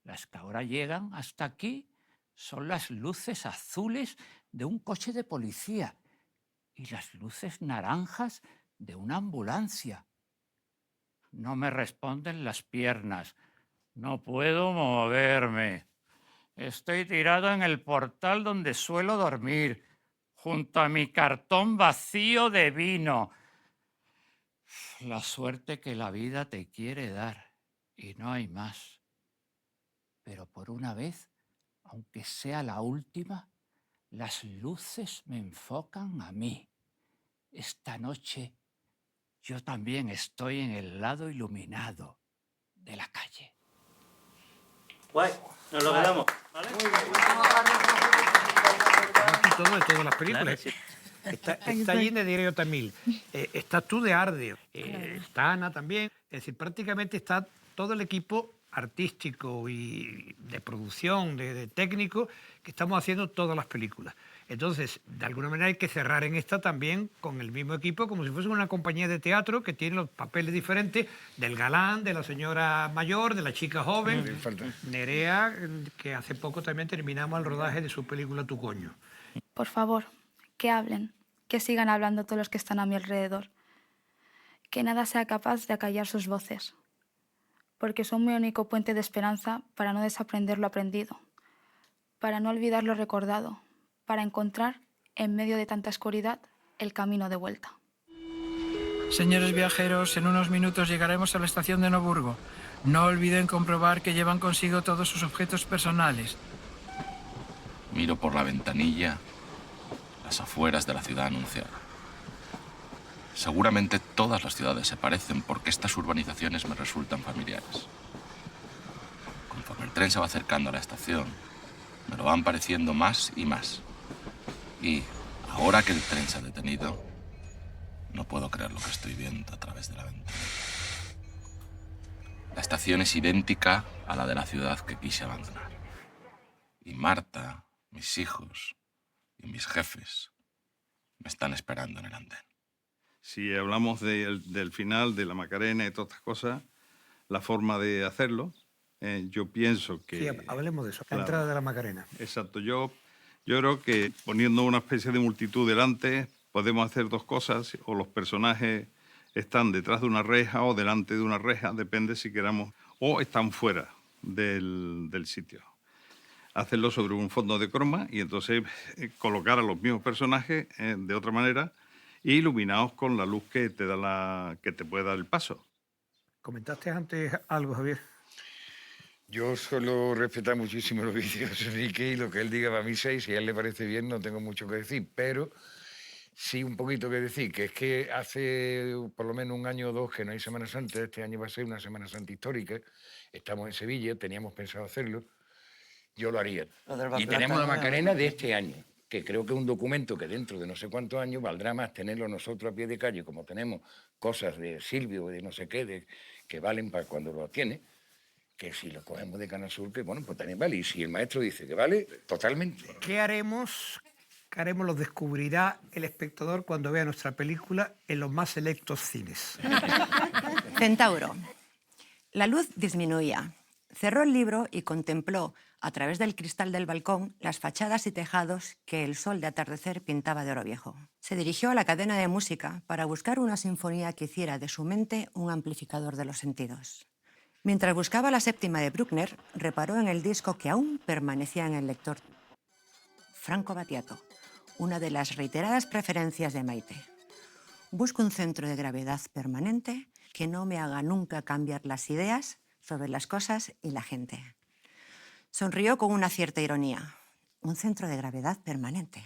Las que ahora llegan hasta aquí son las luces azules de un coche de policía y las luces naranjas de una ambulancia. No me responden las piernas. No puedo moverme. Estoy tirado en el portal donde suelo dormir, junto a mi cartón vacío de vino. La suerte que la vida te quiere dar, y no hay más. Pero por una vez, aunque sea la última, las luces me enfocan a mí. Esta noche yo también estoy en el lado iluminado de la calle. Guay, nos lo quedamos. ¿Vale? Aquí todo de todas las películas. Está allí de Diario Tamil. Estás tú de Arde. Está Ana también. Es decir, prácticamente está todo el equipo artístico y de producción, de técnico, que estamos haciendo todas las películas. Entonces, de alguna manera hay que cerrar en esta también con el mismo equipo, como si fuese una compañía de teatro que tiene los papeles diferentes del galán, de la señora mayor, de la chica joven. Nerea, que hace poco también terminamos el rodaje de su película Tu coño. Por favor, que hablen, que sigan hablando todos los que están a mi alrededor. Que nada sea capaz de acallar sus voces. Porque son mi único puente de esperanza para no desaprender lo aprendido, para no olvidar lo recordado, para encontrar, en medio de tanta oscuridad, el camino de vuelta. Señores viajeros, en unos minutos llegaremos a la estación de Noburgo. No olviden comprobar que llevan consigo todos sus objetos personales. Miro por la ventanilla las afueras de la ciudad anunciada. Seguramente todas las ciudades se parecen porque estas urbanizaciones me resultan familiares. Conforme el tren se va acercando a la estación, me lo van pareciendo más y más. Y ahora que el tren se ha detenido, no puedo creer lo que estoy viendo a través de la ventana. La estación es idéntica a la de la ciudad que quise abandonar. Y Marta, mis hijos y mis jefes me están esperando en el andén. Si hablamos del final, de la Macarena y todas estas cosas, la forma de hacerlo, yo pienso que... Sí, hablemos de eso, claro, la entrada de la Macarena. Exacto, yo creo que poniendo una especie de multitud delante podemos hacer dos cosas, o los personajes están detrás de una reja o delante de una reja, depende si queramos, o están fuera del sitio. Hacerlo sobre un fondo de croma y entonces colocar a los mismos personajes de otra manera, y iluminados con la luz que te puede dar el paso. Comentaste antes algo, Javier. Yo suelo respetar muchísimo lo que dice José Enrique y lo que él diga para mí 6, si a él le parece bien no tengo mucho que decir, pero sí un poquito que decir, que es que hace por lo menos un año o dos que no hay Semana Santa, este año va a ser una Semana Santa histórica, estamos en Sevilla, teníamos pensado hacerlo, yo lo haría. Y tenemos la Macarena de este año, que creo que es un documento que dentro de no sé cuántos años valdrá más tenerlo nosotros a pie de calle, como tenemos cosas de Silvio, de no sé qué, que valen para cuando lo tiene, que si lo cogemos de Canal Sur, que bueno, pues también vale. Y si el maestro dice que vale, totalmente. ¿Qué haremos? ¿Qué haremos? Lo descubrirá el espectador cuando vea nuestra película en los más selectos cines. Centauro. La luz disminuía. Cerró el libro y contempló, a través del cristal del balcón, las fachadas y tejados que el sol de atardecer pintaba de oro viejo. Se dirigió a la cadena de música para buscar una sinfonía que hiciera de su mente un amplificador de los sentidos. Mientras buscaba la séptima de Bruckner, reparó en el disco que aún permanecía en el lector. Franco Battiato, una de las reiteradas preferencias de Maite. Busco un centro de gravedad permanente que no me haga nunca cambiar las ideas sobre las cosas y la gente. Sonrió con una cierta ironía. Un centro de gravedad permanente.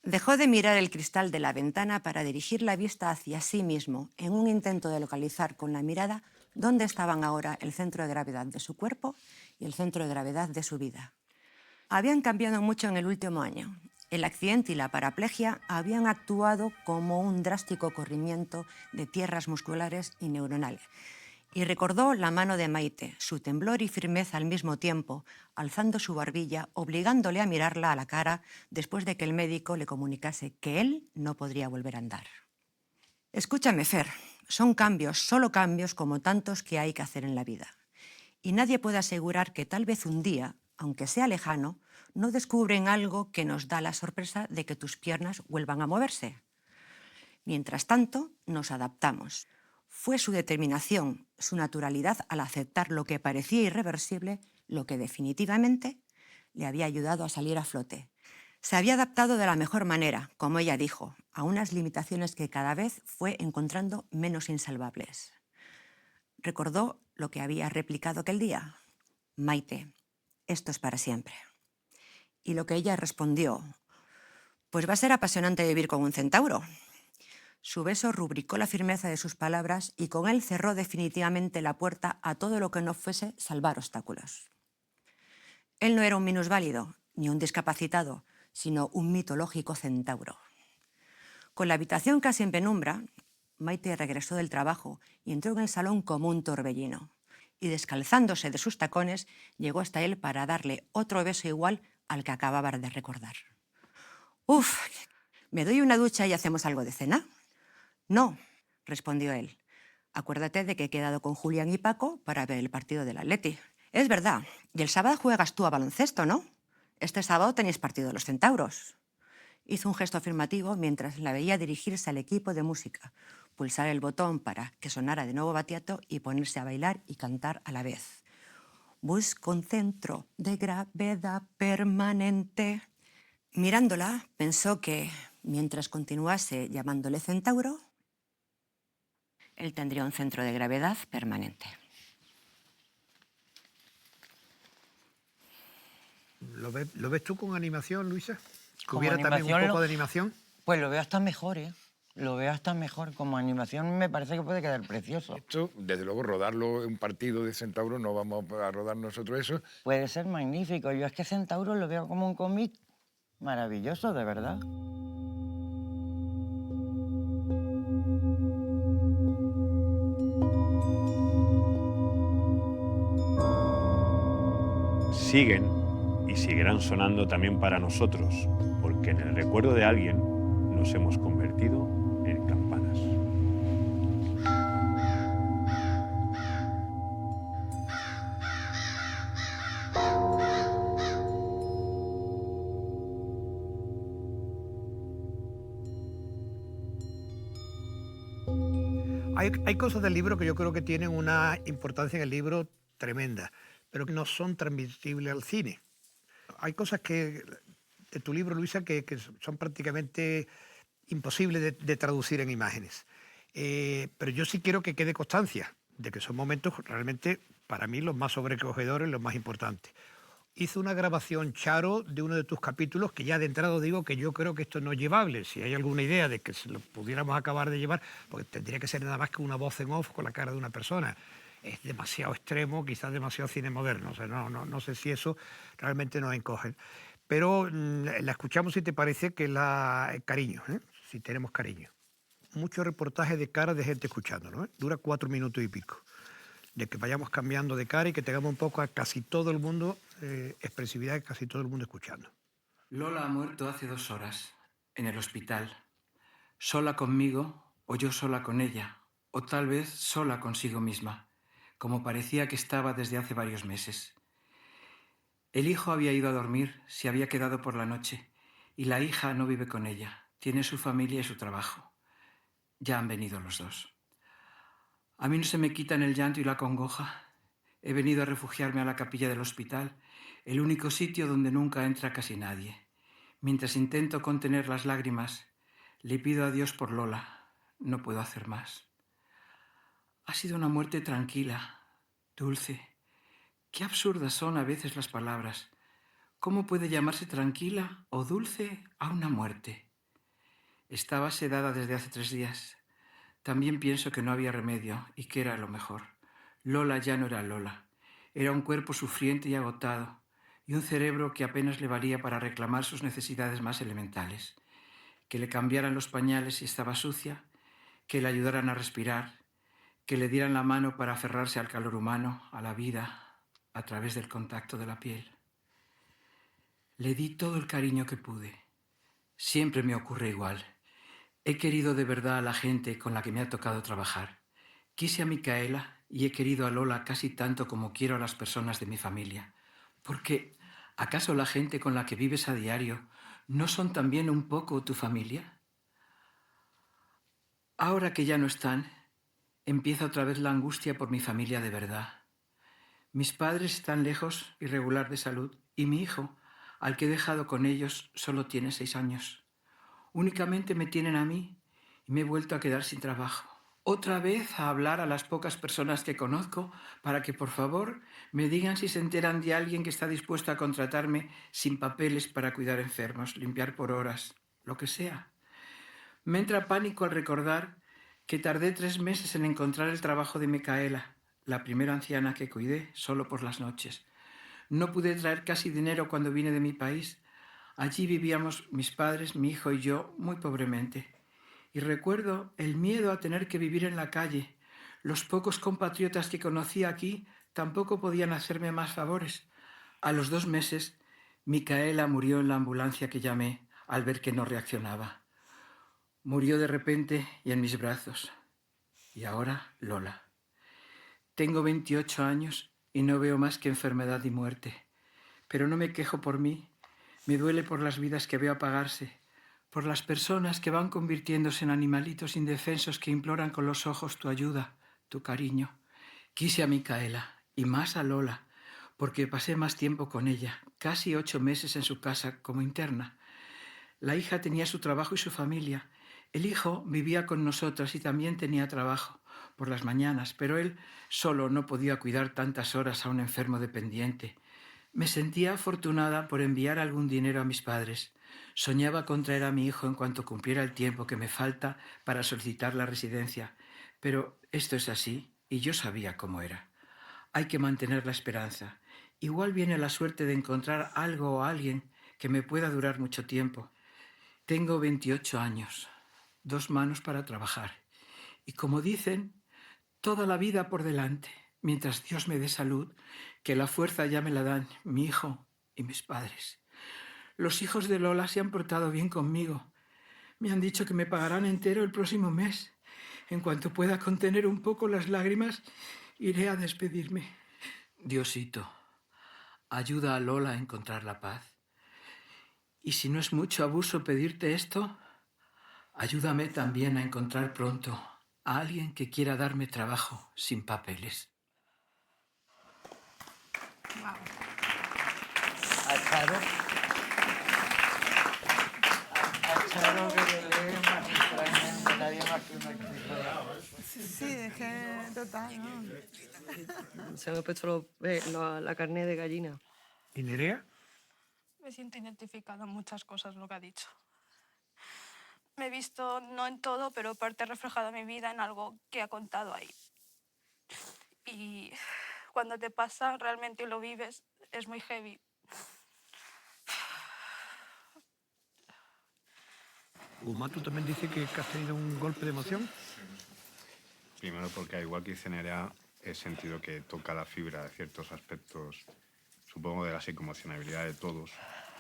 Dejó de mirar el cristal de la ventana para dirigir la vista hacia sí mismo en un intento de localizar con la mirada dónde estaban ahora el centro de gravedad de su cuerpo y el centro de gravedad de su vida. Habían cambiado mucho en el último año. El accidente y la paraplegia habían actuado como un drástico corrimiento de tierras musculares y neuronales. Y recordó la mano de Maite, su temblor y firmeza al mismo tiempo, alzando su barbilla, obligándole a mirarla a la cara después de que el médico le comunicase que él no podría volver a andar. Escúchame, Fer, son cambios, solo cambios como tantos que hay que hacer en la vida. Y nadie puede asegurar que tal vez un día, aunque sea lejano, no descubren algo que nos da la sorpresa de que tus piernas vuelvan a moverse. Mientras tanto, nos adaptamos. Fue su determinación, su naturalidad al aceptar lo que parecía irreversible, lo que definitivamente le había ayudado a salir a flote. Se había adaptado de la mejor manera, como ella dijo, a unas limitaciones que cada vez fue encontrando menos insalvables. Recordó lo que había replicado aquel día. Maite, esto es para siempre. Y lo que ella respondió, pues va a ser apasionante vivir con un centauro. Su beso rubricó la firmeza de sus palabras y con él cerró definitivamente la puerta a todo lo que no fuese salvar obstáculos. Él no era un minusválido, ni un discapacitado, sino un mitológico centauro. Con la habitación casi en penumbra, Maite regresó del trabajo y entró en el salón como un torbellino. Y descalzándose de sus tacones, llegó hasta él para darle otro beso igual al que acababa de recordar. «Uf, ¿me doy una ducha y hacemos algo de cena?» «No», respondió él. «Acuérdate de que he quedado con Julián y Paco para ver el partido del Atleti. Es verdad, y el sábado juegas tú a baloncesto, ¿no? Este sábado tenéis partido de los centauros». Hizo un gesto afirmativo mientras la veía dirigirse al equipo de música, pulsar el botón para que sonara de nuevo Battiato y ponerse a bailar y cantar a la vez. «Busco un centro de gravedad permanente». Mirándola, pensó que, mientras continuase llamándole centauro, él tendría un centro de gravedad permanente. ¿Lo ves tú con animación, Luisa? ¿Que Como hubiera también un animación, poco de animación? Pues lo veo hasta mejor, ¿eh? Lo veo hasta mejor. Como animación me parece que puede quedar precioso. Esto, desde luego, rodarlo en un partido de Centauro, no vamos a rodar nosotros eso. Puede ser magnífico. Yo es que Centauro lo veo como un cómic maravilloso, de verdad. Siguen y seguirán sonando también para nosotros, porque en el recuerdo de alguien nos hemos convertido en campanas. Hay cosas del libro que yo creo que tienen una importancia en el libro tremenda, pero que no son transmisibles al cine. Hay cosas de tu libro, Luisa, que son prácticamente imposibles de traducir en imágenes. Pero yo sí quiero que quede constancia de que son momentos realmente, para mí, los más sobrecogedores, los más importantes. Hizo una grabación, Charo, de uno de tus capítulos, que ya de entrada digo que yo creo que esto no es llevable. Si hay alguna idea de que se lo pudiéramos acabar de llevar, porque tendría que ser nada más que una voz en off con la cara de una persona. Es demasiado extremo, quizás demasiado cine moderno. O sea, no sé si eso realmente nos encoge. Pero la escuchamos, si te parece, que cariño, si tenemos cariño. Mucho reportaje de cara de gente escuchándolo. Dura 4 minutos y pico. De que vayamos cambiando de cara y que tengamos un poco a casi todo el mundo, expresividad de casi todo el mundo escuchando. Lola ha muerto hace 2 horas, en el hospital. Sola conmigo, o yo sola con ella, o tal vez sola consigo misma, como parecía que estaba desde hace varios meses. El hijo había ido a dormir, se había quedado por la noche, y la hija no vive con ella, tiene su familia y su trabajo. Ya han venido los dos. A mí no se me quitan el llanto y la congoja. He venido a refugiarme a la capilla del hospital, el único sitio donde nunca entra casi nadie. Mientras intento contener las lágrimas, le pido a Dios por Lola. No puedo hacer más. Ha sido una muerte tranquila, dulce. Qué absurdas son a veces las palabras. ¿Cómo puede llamarse tranquila o dulce a una muerte? Estaba sedada desde hace 3 días. También pienso que no había remedio y que era lo mejor. Lola ya no era Lola. Era un cuerpo sufriente y agotado y un cerebro que apenas le valía para reclamar sus necesidades más elementales. Que le cambiaran los pañales si estaba sucia, que le ayudaran a respirar, que le dieran la mano para aferrarse al calor humano, a la vida, a través del contacto de la piel. Le di todo el cariño que pude. Siempre me ocurre igual. He querido de verdad a la gente con la que me ha tocado trabajar. Quise a Micaela y he querido a Lola casi tanto como quiero a las personas de mi familia. Porque, ¿acaso la gente con la que vives a diario no son también un poco tu familia? Ahora que ya no están, empieza otra vez la angustia por mi familia de verdad. Mis padres están lejos, irregular de salud, y mi hijo, al que he dejado con ellos, solo tiene 6 años. Únicamente me tienen a mí y me he vuelto a quedar sin trabajo. Otra vez a hablar a las pocas personas que conozco para que, por favor, me digan si se enteran de alguien que está dispuesto a contratarme sin papeles para cuidar enfermos, limpiar por horas, lo que sea. Me entra pánico al recordar que tardé 3 meses en encontrar el trabajo de Micaela, la primera anciana que cuidé solo por las noches. No pude traer casi dinero cuando vine de mi país. Allí vivíamos mis padres, mi hijo y yo muy pobremente. Y recuerdo el miedo a tener que vivir en la calle. Los pocos compatriotas que conocí aquí tampoco podían hacerme más favores. A los 2 meses, Micaela murió en la ambulancia que llamé al ver que no reaccionaba. Murió de repente y en mis brazos. Y ahora Lola. Tengo 28 años y no veo más que enfermedad y muerte. Pero no me quejo por mí. Me duele por las vidas que veo apagarse, por las personas que van convirtiéndose en animalitos indefensos que imploran con los ojos tu ayuda, tu cariño. Quise a Micaela y más a Lola, porque pasé más tiempo con ella, casi 8 meses en su casa como interna. La hija tenía su trabajo y su familia. El hijo vivía con nosotras y también tenía trabajo por las mañanas, pero él solo no podía cuidar tantas horas a un enfermo dependiente. Me sentía afortunada por enviar algún dinero a mis padres. Soñaba con traer a mi hijo en cuanto cumpliera el tiempo que me falta para solicitar la residencia. Pero esto es así y yo sabía cómo era. Hay que mantener la esperanza. Igual viene la suerte de encontrar algo o alguien que me pueda durar mucho tiempo. Tengo 28 años, 2 manos para trabajar. Y como dicen, toda la vida por delante, mientras Dios me dé salud, que la fuerza ya me la dan mi hijo y mis padres. Los hijos de Lola se han portado bien conmigo. Me han dicho que me pagarán entero el próximo mes. En cuanto pueda contener un poco las lágrimas, iré a despedirme. Diosito, ayuda a Lola a encontrar la paz. Y si no es mucho abuso pedirte esto, ayúdame también a encontrar pronto a alguien que quiera darme trabajo sin papeles. A Charo que le lee magistralmente, nadie más que una escritora. Sí, es que total, ¿no? Se me ha puesto la carne de gallina. ¿Y Nerea? Me siento identificada en muchas cosas lo que ha dicho. Me he visto, no en todo, pero parte reflejada mi vida en algo que ha contado ahí. Y cuando te pasa realmente y lo vives, es muy heavy. Guzmán, tú también dices que has tenido un golpe de emoción. Primero porque, al igual que dice Nerea, he sentido que toca la fibra de ciertos aspectos, supongo, de la psicoemocionalidad de todos,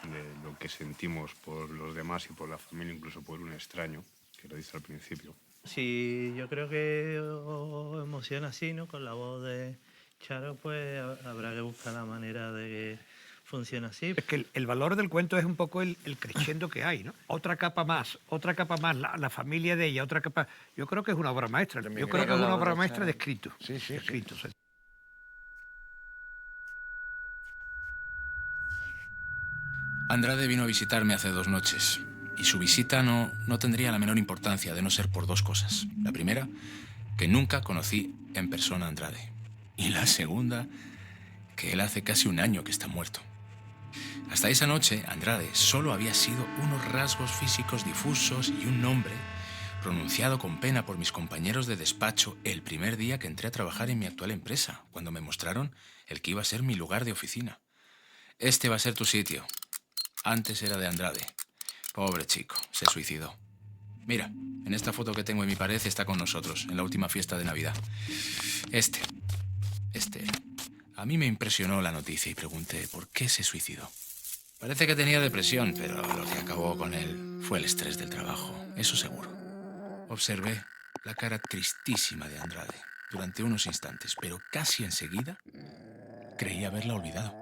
de lo que sentimos por los demás y por la familia, incluso por un extraño, que lo dice al principio. Si yo creo que os emociona así, ¿no? Con la voz de Charo, pues habrá que buscar la manera de que funcione así. Es que el valor del cuento es un poco el crescendo que hay, ¿no? Otra capa más, la familia de ella, otra capa. Yo creo que es una obra maestra. Yo creo que es una obra maestra de escrito. Sí, sí. Escrito, sí. Andrade vino a visitarme hace 2 noches y su visita no tendría la menor importancia de no ser por 2 cosas. La primera, que nunca conocí en persona a Andrade. Y la segunda, que él hace casi 1 año que está muerto. Hasta esa noche, Andrade solo había sido unos rasgos físicos difusos y un nombre pronunciado con pena por mis compañeros de despacho el primer día que entré a trabajar en mi actual empresa, cuando me mostraron el que iba a ser mi lugar de oficina. Este va a ser tu sitio. Antes era de Andrade. Pobre chico, se suicidó. Mira, en esta foto que tengo en mi pared está con nosotros, en la última fiesta de Navidad. Este era. A mí me impresionó la noticia y pregunté por qué se suicidó. Parece que tenía depresión, pero lo que acabó con él fue el estrés del trabajo, eso seguro. Observé la cara tristísima de Andrade durante unos instantes, pero casi enseguida creí haberla olvidado.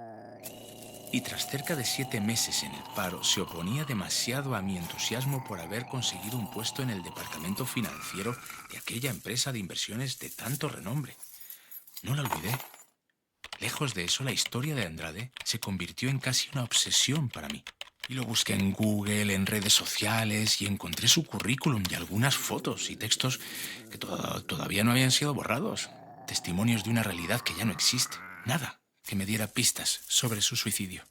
Y tras cerca de 7 meses en el paro, se oponía demasiado a mi entusiasmo por haber conseguido un puesto en el departamento financiero de aquella empresa de inversiones de tanto renombre. No la olvidé. Lejos de eso, la historia de Andrade se convirtió en casi una obsesión para mí. Y lo busqué en Google, en redes sociales, y encontré su currículum y algunas fotos y textos que todavía no habían sido borrados. Testimonios de una realidad que ya no existe. Nada que me diera pistas sobre su suicidio.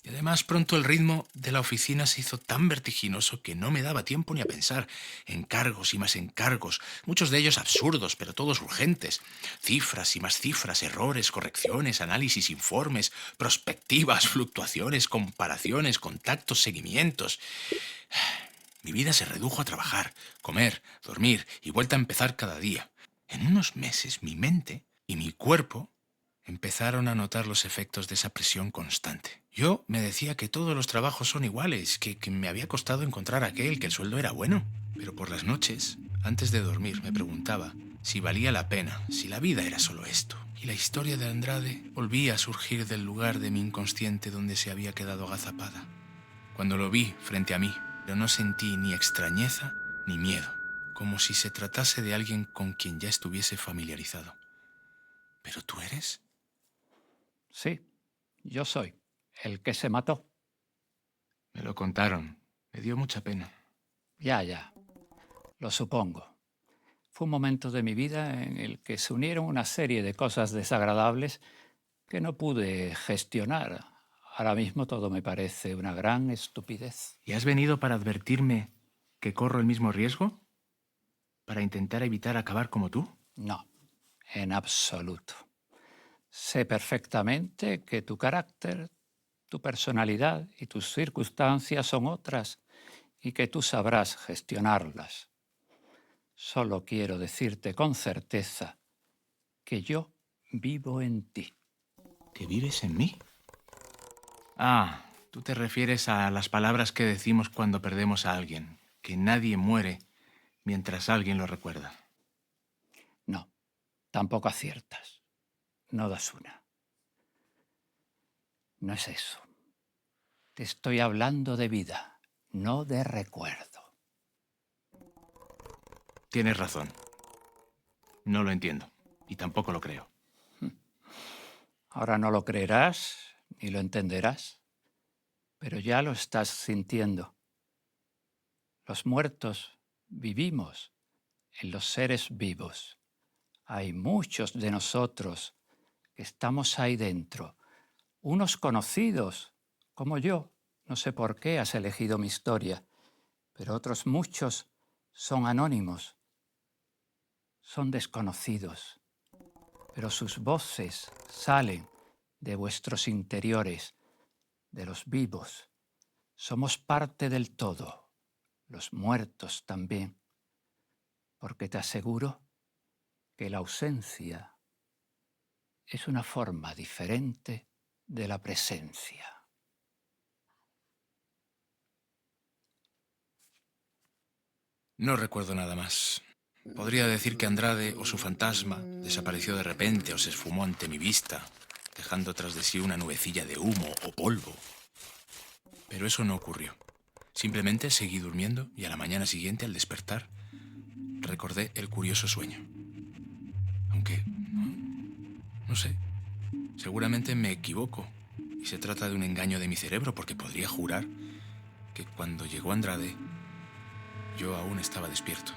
Y además pronto el ritmo de la oficina se hizo tan vertiginoso que no me daba tiempo ni a pensar. Encargos y más encargos, muchos de ellos absurdos, pero todos urgentes. Cifras y más cifras, errores, correcciones, análisis, informes, prospectivas, fluctuaciones, comparaciones, contactos, seguimientos. Mi vida se redujo a trabajar, comer, dormir y vuelta a empezar cada día. En unos meses mi mente y mi cuerpo empezaron a notar los efectos de esa presión constante. Yo me decía que todos los trabajos son iguales, que me había costado encontrar aquel, que el sueldo era bueno. Pero por las noches, antes de dormir, me preguntaba si valía la pena, si la vida era solo esto. Y la historia de Andrade volvía a surgir del lugar de mi inconsciente donde se había quedado agazapada. Cuando lo vi frente a mí, pero no sentí ni extrañeza ni miedo, como si se tratase de alguien con quien ya estuviese familiarizado. ¿Pero tú eres? Sí, yo soy el que se mató. Me lo contaron. Me dio mucha pena. Ya, lo supongo. Fue un momento de mi vida en el que se unieron una serie de cosas desagradables que no pude gestionar. Ahora mismo todo me parece una gran estupidez. ¿Y has venido para advertirme que corro el mismo riesgo? ¿Para intentar evitar acabar como tú? No, en absoluto. Sé perfectamente que tu carácter, tu personalidad y tus circunstancias son otras y que tú sabrás gestionarlas. Solo quiero decirte con certeza que yo vivo en ti. ¿Que vives en mí? Ah, tú te refieres a las palabras que decimos cuando perdemos a alguien, que nadie muere mientras alguien lo recuerda. No, tampoco aciertas. No das una. No es eso. Te estoy hablando de vida, no de recuerdo. Tienes razón. No lo entiendo y tampoco lo creo. Ahora no lo creerás ni lo entenderás, pero ya lo estás sintiendo. Los muertos vivimos en los seres vivos. Hay muchos de nosotros que estamos ahí dentro, unos conocidos, como yo. No sé por qué has elegido mi historia, pero otros muchos son anónimos, son desconocidos, pero sus voces salen de vuestros interiores, de los vivos. Somos parte del todo, los muertos también, porque te aseguro que la ausencia es una forma diferente de la presencia. No recuerdo nada más. Podría decir que Andrade o su fantasma desapareció de repente o se esfumó ante mi vista, dejando tras de sí una nubecilla de humo o polvo. Pero eso no ocurrió. Simplemente seguí durmiendo y a la mañana siguiente, al despertar, recordé el curioso sueño. Aunque, no sé, seguramente me equivoco y se trata de un engaño de mi cerebro, porque podría jurar que cuando llegó Andrade, yo aún estaba despierto.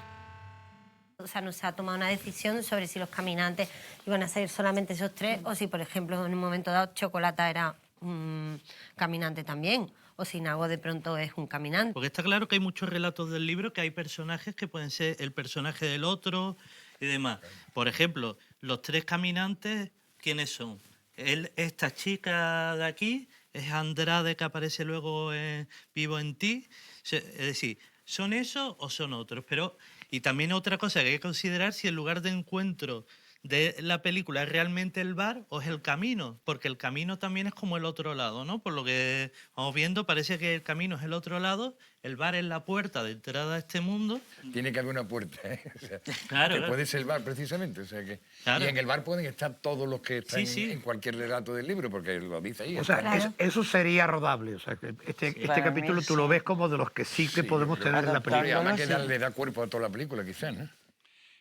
O sea, no se ha tomado una decisión sobre si los caminantes iban a ser solamente esos 3 o si, por ejemplo, en un momento dado Chocolata era un caminante también, o si Nago de pronto es un caminante. Porque está claro que hay muchos relatos del libro que hay personajes que pueden ser el personaje del otro y demás. Por ejemplo, los 3 caminantes, ¿quiénes son? Esta chica de aquí, es Andrade que aparece luego en Vivo en ti. Es decir, ¿son esos o son otros? Pero, y también otra cosa que hay que considerar, si el lugar de encuentro de la película es realmente el bar o es el camino, porque el camino también es como el otro lado, ¿no? Por lo que vamos viendo, parece que el camino es el otro lado, el bar es la puerta de entrada a este mundo. Tiene que haber una puerta, ¿eh? O sea, Claro, que claro. puede ser el bar, precisamente. O sea que, Claro. Y en el bar pueden estar todos los que están Sí. en cualquier relato del libro, porque lo dice ahí. O sea, eso sería rodable. O sea, que este Para capítulo mí tú lo ves como de los que sí que podemos yo creo tener en la que película. además que le da cuerpo a toda la película, quizás, ¿no?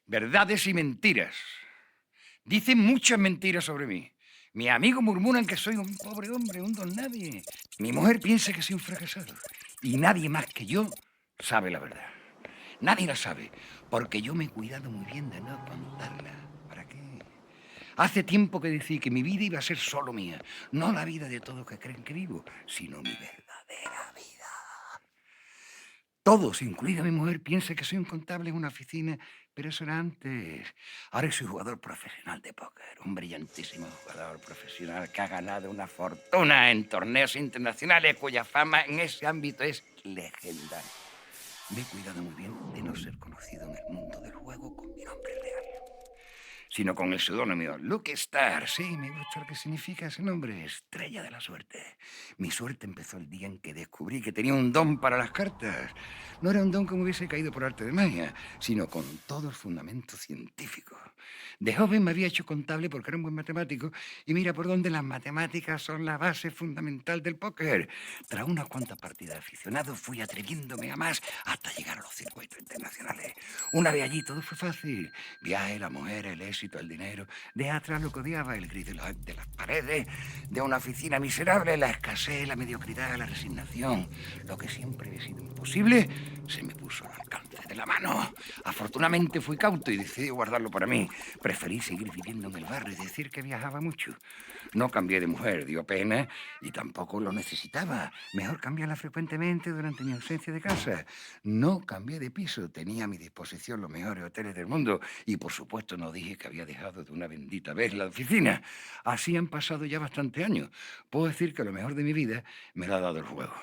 Verdades y mentiras. Dicen muchas mentiras sobre mí. Mis amigos murmuran que soy un pobre hombre, un don nadie. Mi mujer piensa que soy un fracasado. Y nadie más que yo sabe la verdad. Nadie la sabe, porque yo me he cuidado muy bien de no contarla. ¿Para qué? Hace tiempo que decidí que mi vida iba a ser solo mía. No la vida de todos que creen que vivo, sino mi verdadera vida. Todos, incluida mi mujer, piensan que soy un contable en una oficina, pero eso era antes. Ahora soy jugador profesional de póker, un brillantísimo jugador profesional que ha ganado una fortuna en torneos internacionales cuya fama en ese ámbito es legendaria. Me he cuidado muy bien de no ser conocido en el mundo del juego con mi nombre real, sino con el seudónimo Lucky Star. Sí, me gusta lo que significa ese nombre, estrella de la suerte. Mi suerte empezó el día en que descubrí que tenía un don para las cartas. No era un don que me hubiese caído por arte de magia, sino con todo el fundamento científico. De joven me había hecho contable porque era un buen matemático y mira por dónde las matemáticas son la base fundamental del póker. Tras unas cuantas partidas de aficionado fui atreviéndome a más hasta llegar a los circuitos internacionales. Una vez allí todo fue fácil. Viaje, la mujer, el éxito, el dinero. De atrás lo que odiaba, el gris de las paredes, de una oficina miserable, la escasez, la mediocridad, la resignación. Lo que siempre había sido imposible se me puso al alcance de la mano. Afortunadamente fui cauto y decidí guardarlo para mí. Preferí seguir viviendo en el barrio y decir que viajaba mucho. No cambié de mujer, dio pena y tampoco lo necesitaba. Mejor cambiarla frecuentemente durante mi ausencia de casa. No cambié de piso, tenía a mi disposición los mejores hoteles del mundo y por supuesto no dije que había dejado de una bendita vez la oficina. Así han pasado ya bastantes años. Puedo decir que lo mejor de mi vida me lo ha dado el juego.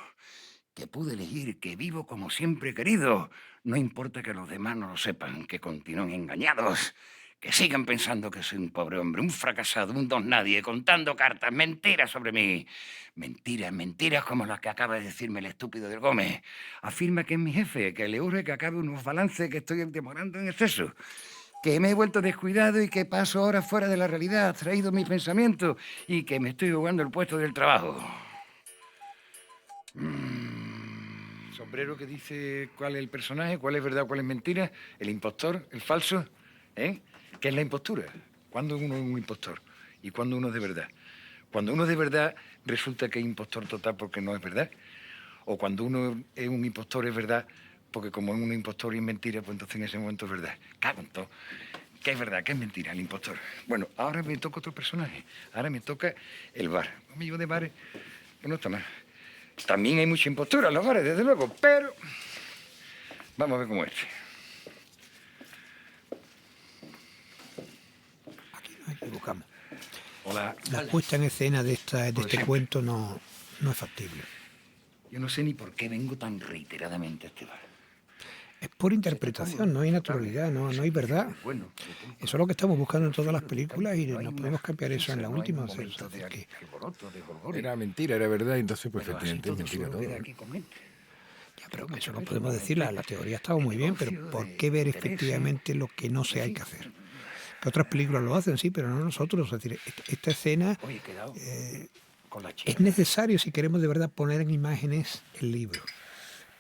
Que pude elegir, que vivo como siempre he querido. No importa que los demás no lo sepan, que continúen engañados. Que sigan pensando que soy un pobre hombre, un fracasado, un don nadie, contando cartas, mentiras sobre mí. Mentiras, mentiras como las que acaba de decirme el estúpido del Gómez. Afirma que es mi jefe, que le urge que acabe unos balances que estoy demorando en exceso. Que me he vuelto descuidado y que paso horas fuera de la realidad, abstraído mis pensamientos y que me estoy jugando el puesto del trabajo. Sombrero que dice cuál es el personaje, cuál es verdad, cuál es mentira, el impostor, el falso, ¿eh? ¿Qué es la impostura? ¿Cuándo uno es un impostor? ¿Y cuándo uno es de verdad? Cuando uno es de verdad, resulta que es impostor total porque no es verdad. O cuando uno es un impostor es verdad porque como es un impostor y es mentira, pues entonces en ese momento es verdad. Cago en todo. ¿Qué es verdad? ¿Qué es mentira? El impostor. Bueno, ahora me toca otro personaje. Ahora me toca el bar. Un amigo de bares, que no está mal. También hay mucha impostura en los bares, desde luego, pero vamos a ver cómo es. Nos equivocamos. Hola. La puesta en escena de este cuento no es factible. Yo no sé ni por qué vengo tan reiteradamente a este bar. Es por interpretación, no hay naturalidad, no hay verdad. Bueno, Eso es lo que estamos buscando en todas las películas y no podemos cambiar eso en la última. O sea, que Era mentira, era verdad, entonces pues efectivamente es mentira todo. ya, pero eso no podemos decir, la teoría ha estado muy bien, pero ¿por qué ver efectivamente lo que no se hay que hacer? Que otras películas lo hacen, sí, pero no nosotros. Es decir, esta escena es necesario si queremos de verdad poner en imágenes el libro.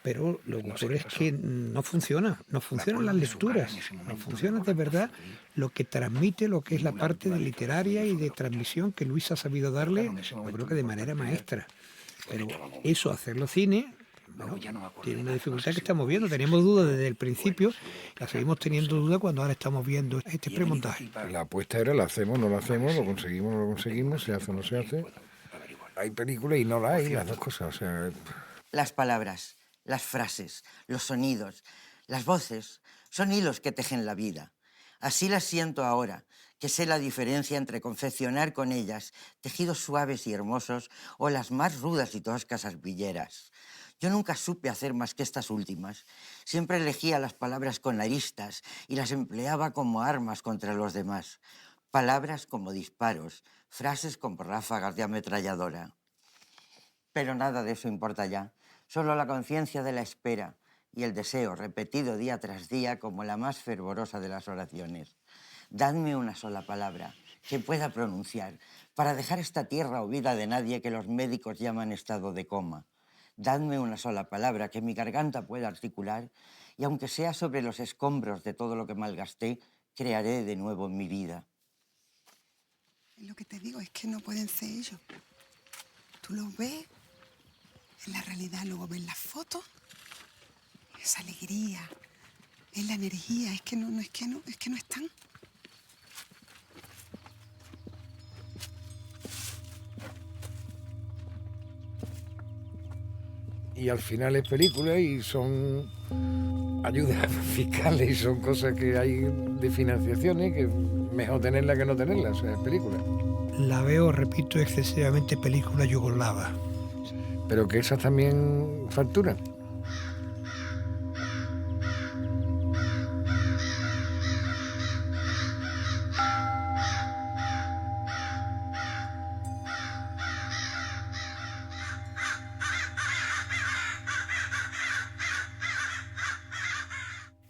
Pero lo que ocurre es que no funcionan las lecturas, no funciona de verdad lo que transmite, lo que es la parte de literaria y de transmisión que Luis ha sabido darle, yo creo que de manera maestra. Pero eso, hacerlo cine, bueno, tiene una dificultad que estamos viendo. Teníamos dudas desde el principio, la seguimos teniendo dudas cuando ahora estamos viendo este premontaje. La apuesta era, la hacemos, no la hacemos, lo conseguimos, no lo conseguimos, se hace o no se hace. Hay películas y no la hay, las dos cosas. O sea... Las palabras, las frases, los sonidos, las voces, son hilos que tejen la vida. Así las siento ahora, que sé la diferencia entre confeccionar con ellas tejidos suaves y hermosos o las más rudas y toscas arpilleras. Yo nunca supe hacer más que estas últimas. Siempre elegía las palabras con aristas y las empleaba como armas contra los demás. Palabras como disparos, frases como ráfagas de ametralladora. Pero nada de eso importa ya. Solo la conciencia de la espera y el deseo repetido día tras día como la más fervorosa de las oraciones. Dadme una sola palabra que pueda pronunciar para dejar esta tierra olvida de nadie que los médicos llaman estado de coma. Dadme una sola palabra que mi garganta pueda articular y aunque sea sobre los escombros de todo lo que malgasté, crearé de nuevo en mi vida. Lo que te digo es que no pueden ser ellos. Tú los ves en la realidad, luego ves las fotos, esa alegría, es la energía, es que no están. Y al final es película y son ayudas fiscales y son cosas que hay de financiaciones que mejor tenerla que no tenerla, o sea, es película. La veo, repito, excesivamente película yugoslava. Pero que esas también facturan.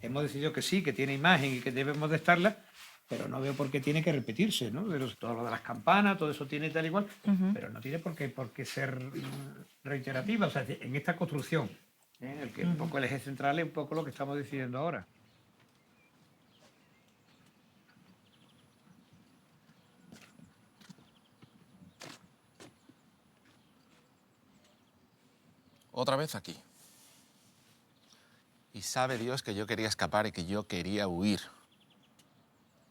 Hemos decidido que sí, que tiene imagen y que debemos de estarla, pero no veo por qué tiene que repetirse, ¿no? Todo lo de las campanas, todo eso tiene tal igual, pero no tiene por qué ser reiterativa. O sea, en esta construcción, el que un poco el eje central es un poco lo que estamos decidiendo ahora. Otra vez aquí. Y sabe Dios que yo quería escapar y que yo quería huir.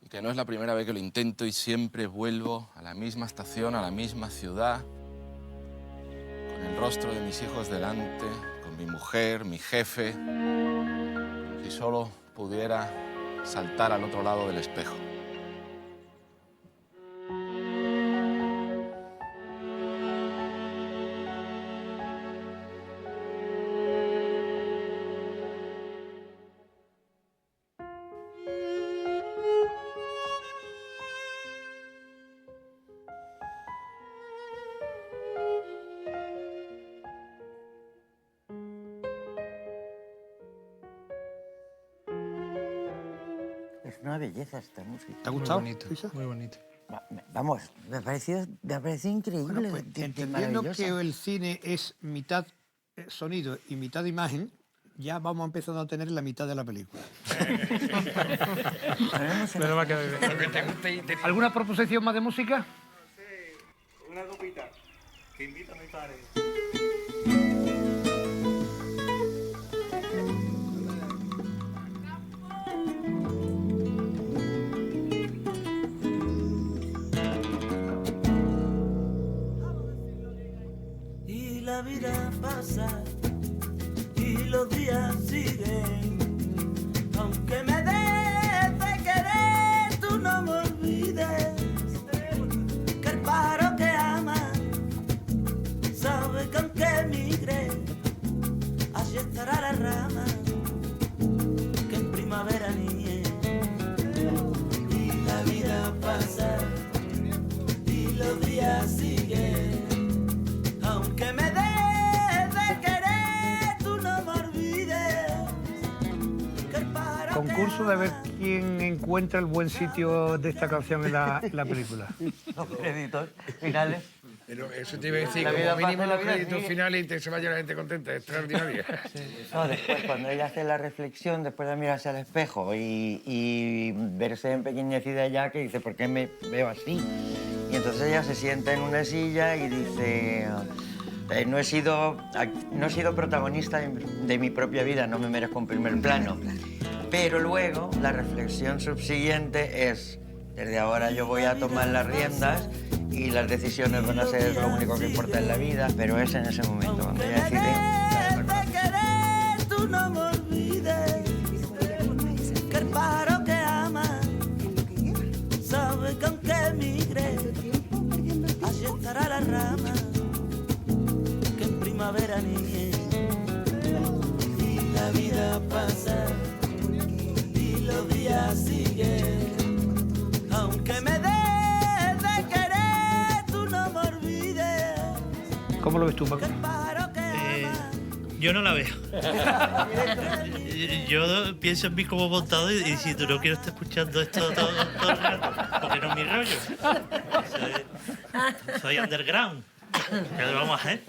Y que no es la primera vez que lo intento y siempre vuelvo a la misma estación, a la misma ciudad, con el rostro de mis hijos delante, con mi mujer, mi jefe. Si solo pudiera saltar al otro lado del espejo. Es una belleza esta música. ¿Te ha gustado? Muy bonito, muy bonito. Vamos, me ha parecido increíble. Bueno, pues, entendiendo que el cine es mitad sonido y mitad imagen, ya vamos empezando a tener la mitad de la película. Pero va a quedar bien. ¿Alguna proposición más de música? Una copita que invita a mi padre. Y la vida pasa y los días siguen, aunque me des de querer, tú no me olvides que el pájaro que ama sabe que aunque migre, allí estará la rama que en primavera niegue. Y la vida pasa y los días siguen, aunque me des de querer, tú no me olvides que el pájaro Concurso de ver quién encuentra el buen sitio de esta canción en la película. Los créditos finales. Pero eso te iba a decir, La como vida mínimo pasa, la los vida créditos sigue. finales y te se vaya la gente contenta, es extraordinaria. No, después, cuando ella hace la reflexión, después de mirarse al espejo y verse empequeñecida ya, que dice, ¿por qué me veo así? Y entonces ella se sienta en una silla y dice, no he sido protagonista de mi propia vida, no me merezco un primer plano. Pero luego, la reflexión subsiguiente es, desde ahora yo voy a tomar las riendas y las decisiones van a ser lo único que importa en la vida, pero es en ese momento cuando ella decide... de querer, tú no me olvides que el pájaro que ama sabe que aunque migre, allí estará la rama que en primavera niegue. ¿Cómo lo ves tú, Paco? Yo no la veo. Yo pienso en mí como montado y si tú no quieres estar escuchando esto todo el rato, porque no es mi rollo. Soy underground. ¿Qué le vamos a hacer?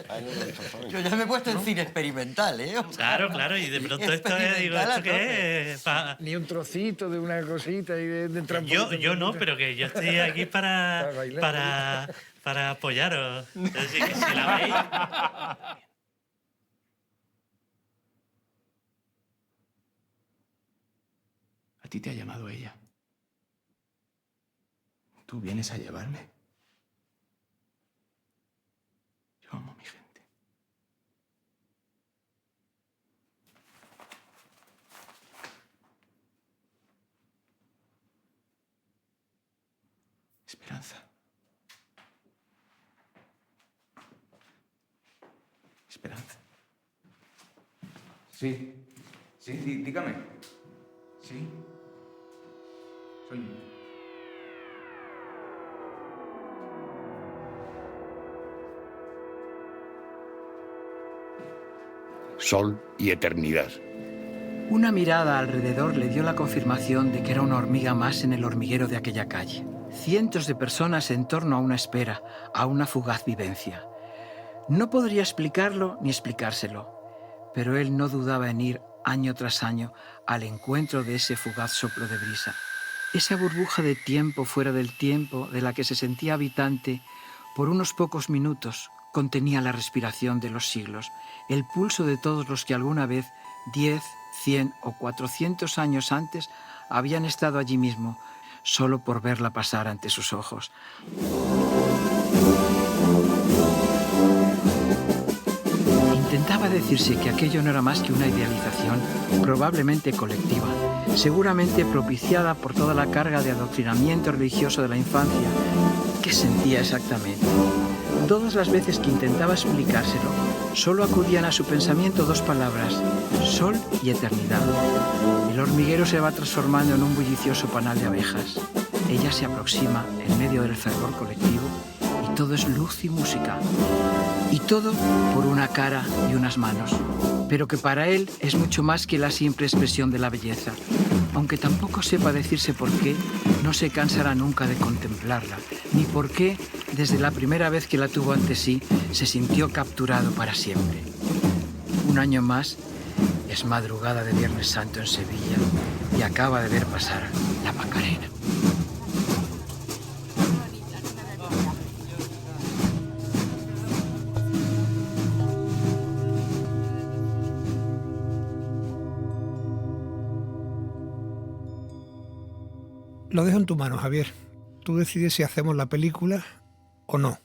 Yo ya me he puesto en cine experimental, ¿eh? Claro, y de pronto esto es, digo, ¿esto qué es? Ni un trocito de una cosita y de Yo no, pero que yo estoy aquí para apoyaros. Es decir, que si la veis... A ti te ha llamado ella. ¿Tú vienes a llevarme? Yo amo a mi gente. Esperanza. Esperanza. Sí, dígame. Sí. Soy yo. Sol y eternidad. Una mirada alrededor le dio la confirmación de que era una hormiga más en el hormiguero de aquella calle. Cientos de personas en torno a una espera, a una fugaz vivencia. No podría explicarlo ni explicárselo, pero él no dudaba en ir año tras año al encuentro de ese fugaz soplo de brisa. Esa burbuja de tiempo fuera del tiempo de la que se sentía habitante por unos pocos minutos contenía la respiración de los siglos, el pulso de todos los que alguna vez, 10, 100 o 400 años antes, habían estado allí mismo, solo por verla pasar ante sus ojos. Intentaba decirse que aquello no era más que una idealización, probablemente colectiva, seguramente propiciada por toda la carga de adoctrinamiento religioso de la infancia. ¿Qué sentía exactamente? Todas las veces que intentaba explicárselo, solo acudían a su pensamiento dos palabras: sol y eternidad. El hormiguero se va transformando en un bullicioso panal de abejas. Ella se aproxima en medio del fervor colectivo y todo es luz y música. Y todo por una cara y unas manos. Pero que para él es mucho más que la simple expresión de la belleza. Aunque tampoco sepa decirse por qué, no se cansará nunca de contemplarla, ni por qué, desde la primera vez que la tuvo ante sí, se sintió capturado para siempre. Un año más, es madrugada de Viernes Santo en Sevilla y acaba de ver pasar la Macarena. Lo dejo en tu mano, Javier. Tú decides si hacemos la película o no.